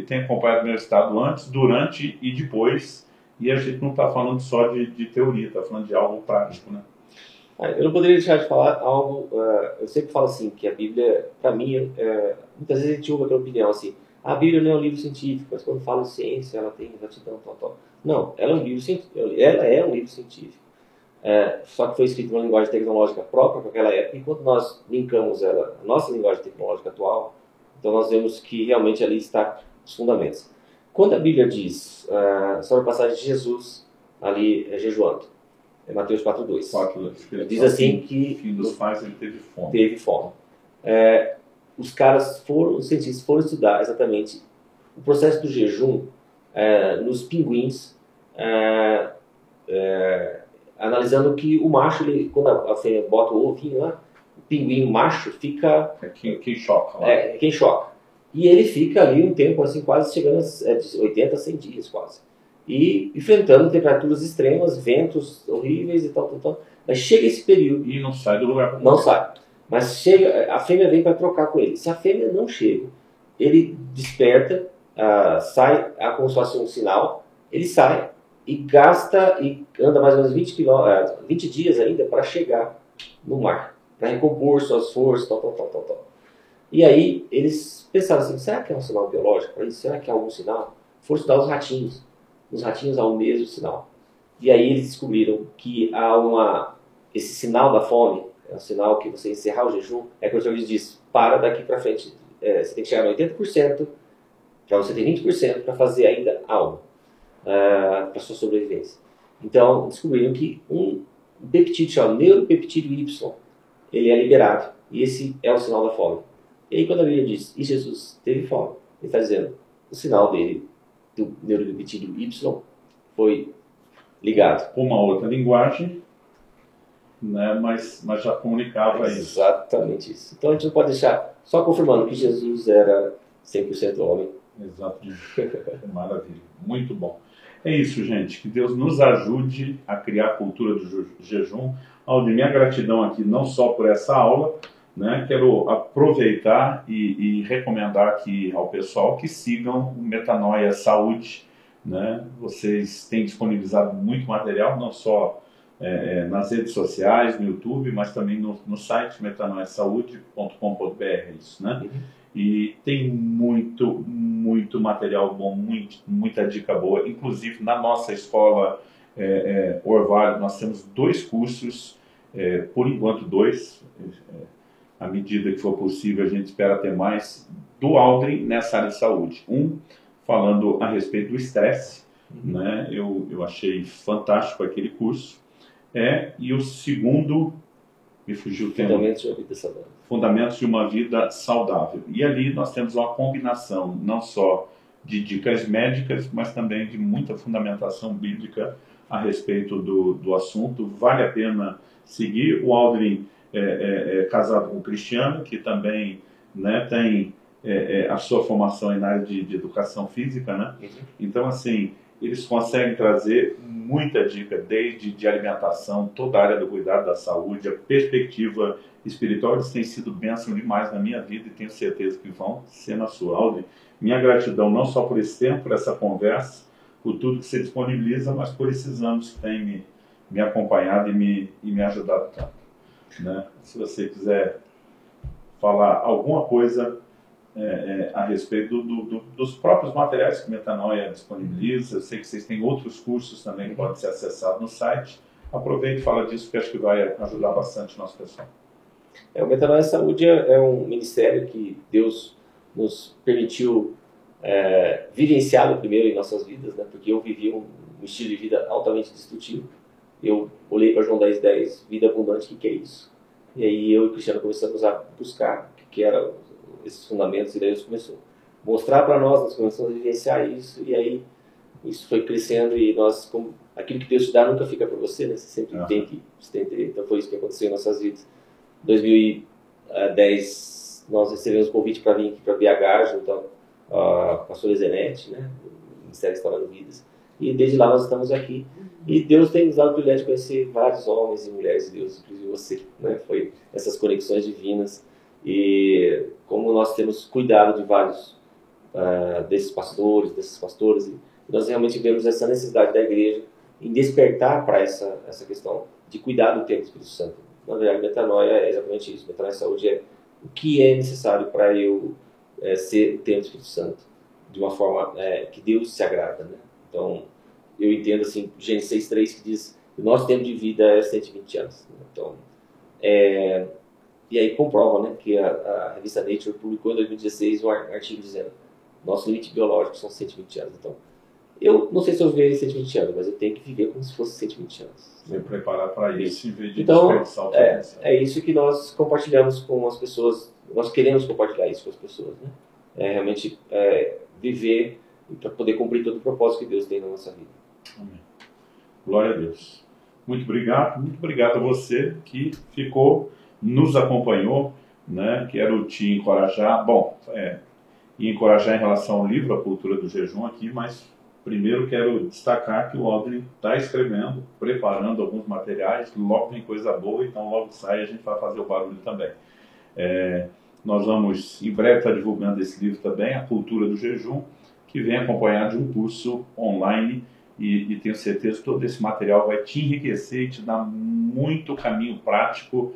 tem acompanhado o meu estado antes, durante e depois, e a gente não está falando só de teoria, está falando de algo prático, né? Eu não poderia deixar de falar algo, eu sempre falo assim, que a Bíblia, para mim, muitas vezes a gente ouve aquela opinião assim, a Bíblia não é um livro científico, mas quando fala de ciência, ela tem exatidão, tal, tal. Não, ela é um livro científico, ela é um livro científico. Só que foi escrito numa linguagem tecnológica própria para aquela época, e quando nós linkamos ela, a nossa linguagem tecnológica atual, então nós vemos que realmente ali está os fundamentos. Quando a Bíblia diz sobre a passagem de Jesus ali jejuando, é Mateus 4:2. Diz assim que fim dos pais ele teve fome. Teve fome. Os caras os cientistas foram estudar exatamente o processo do jejum nos pinguins, analisando que o macho, quando a fêmea bota o ovinho lá, o pinguim macho fica... quem choca lá. Quem choca. E ele fica ali um tempo, assim, quase chegando a 80 a 100 dias, quase. E enfrentando temperaturas extremas, ventos horríveis e tal. Mas chega esse período... E não sai do lugar. Não sai. Mas chega, a fêmea vem para trocar com ele. Se a fêmea não chega, ele desperta, sai, como se fosse um sinal, ele sai e gasta e anda mais ou menos 20 dias ainda para chegar no mar, para recompor suas forças, tal. E aí eles pensaram assim, será que é um sinal biológico para isso? Será que é algum sinal? Foram estudar os ratinhos. Os ratinhos há o mesmo sinal. E aí eles descobriram que há esse sinal da fome, é um sinal que você encerrar o jejum, é que o Senhor diz, para daqui para frente, você tem que chegar no 80%, para você ter 20% para fazer ainda algo, para sua sobrevivência. Então, descobriram que um peptídeo chamado neuropeptídeo Y, ele é liberado, e esse é o sinal da fome. E aí quando a Bíblia diz, e Jesus teve fome, ele está dizendo, o sinal dele, do neuropeptídeo Y, foi ligado. Uma outra linguagem, né, mas já comunicava isso. Exatamente isso. Então a gente não pode deixar, só confirmando que Jesus era 100% homem. Exatamente. Maravilha. Muito bom. É isso, gente. Que Deus nos ajude a criar a cultura do jejum. Aldir, minha gratidão aqui não só por essa aula, né? Quero aproveitar e recomendar aqui ao pessoal que sigam o Metanoia Saúde, né? Vocês têm disponibilizado muito material, não só nas redes sociais, no YouTube, mas também no site metanoiasaude.com.br, isso, né? E tem muito material bom, muita dica boa. Inclusive, na nossa escola Orvalho, nós temos 2 cursos, por enquanto 2. À medida que for possível, a gente espera ter mais, do Aldrin nessa área de saúde. Falando a respeito do estresse, né? Eu achei fantástico aquele curso. E o segundo, me fugiu o tema. Fundamentos de uma vida saudável. Fundamentos de uma vida saudável. E ali nós temos uma combinação, não só de dicas médicas, mas também de muita fundamentação bíblica a respeito do assunto. Vale a pena seguir. O Aldrin é casado com um cristiano, que também, né, tem a sua formação na área de educação física, né? Então, assim, eles conseguem trazer muita dica, desde de alimentação, toda a área do cuidado da saúde, a perspectiva espiritual. Eles têm sido bênção demais na minha vida e tenho certeza que vão ser na sua. Aldrin, minha gratidão não só por esse tempo, por essa conversa, por tudo que você disponibiliza, mas por esses anos que tem me acompanhado e me ajudado tanto, né? Se você quiser falar alguma coisa a respeito dos próprios materiais que o Metanoia disponibiliza, eu sei que vocês têm outros cursos também que podem ser acessados no site. Aproveite e fala disso, que acho que vai ajudar bastante o nosso pessoal. O Metanoia Saúde é um ministério que Deus nos permitiu vivenciar primeiro em nossas vidas, né? Porque eu vivi um estilo de vida altamente destrutivo. Eu olhei para João 10:10, vida abundante, o que é isso? E aí eu e o Cristiano começamos a buscar o que eram esses fundamentos, e daí Deus começou a mostrar para nós começamos a vivenciar isso, e aí isso foi crescendo, e nós, aquilo que Deus te dá nunca fica para você, né? Você sempre tem que ter. Então foi isso que aconteceu em nossas vidas. Em 2010 nós recebemos um convite para vir aqui para BH, junto a pastora Zenete, né? O Ministério Restaurando Vidas, e desde lá nós estamos aqui. E Deus tem nos dado o privilégio de conhecer vários homens e mulheres de Deus, inclusive você, né? Foi essas conexões divinas. E como nós temos cuidado de vários desses pastores, dessas pastoras. E nós realmente vemos essa necessidade da igreja em despertar para essa questão de cuidar do tempo do Espírito Santo. Na verdade, metanoia é exatamente isso. Metanoia saúde é o que é necessário para eu ser o tempo do Espírito Santo de uma forma que Deus se agrada, né? Então, eu entendo assim, Gênesis 6:3 que diz que o nosso tempo de vida é 120 anos. Né? Então, e aí comprova, né, que a revista Nature publicou em 2016 um artigo dizendo nosso limite biológico são 120 anos. Então, eu não sei se eu viverei 120 anos, mas eu tenho que viver como se fosse 120 anos. Se preparar para isso em vez de então, desperdiçar o potencial. É isso que nós compartilhamos com as pessoas, nós queremos compartilhar isso com as pessoas, né? Realmente viver para poder cumprir todo o propósito que Deus tem na nossa vida. Amém. Glória a Deus. Muito obrigado a você que nos acompanhou, né? Quero te encorajar, e encorajar em relação ao livro A Cultura do Jejum aqui, mas primeiro quero destacar que o Aldrin está escrevendo, preparando alguns materiais, logo tem coisa boa, então logo sai a gente vai fazer o barulho também. Nós vamos, em breve, estar divulgando esse livro também, A Cultura do Jejum, que vem acompanhado de um curso online e tenho certeza que todo esse material vai te enriquecer e te dar muito caminho prático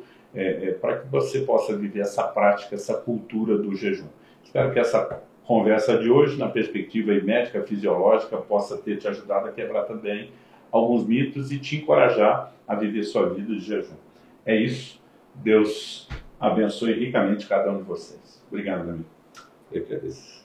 para que você possa viver essa prática, essa cultura do jejum. Espero que essa conversa de hoje, na perspectiva médica, fisiológica, possa ter te ajudado a quebrar também alguns mitos e te encorajar a viver sua vida de jejum. É isso. Deus abençoe ricamente cada um de vocês. Obrigado, amigo. Eu agradeço.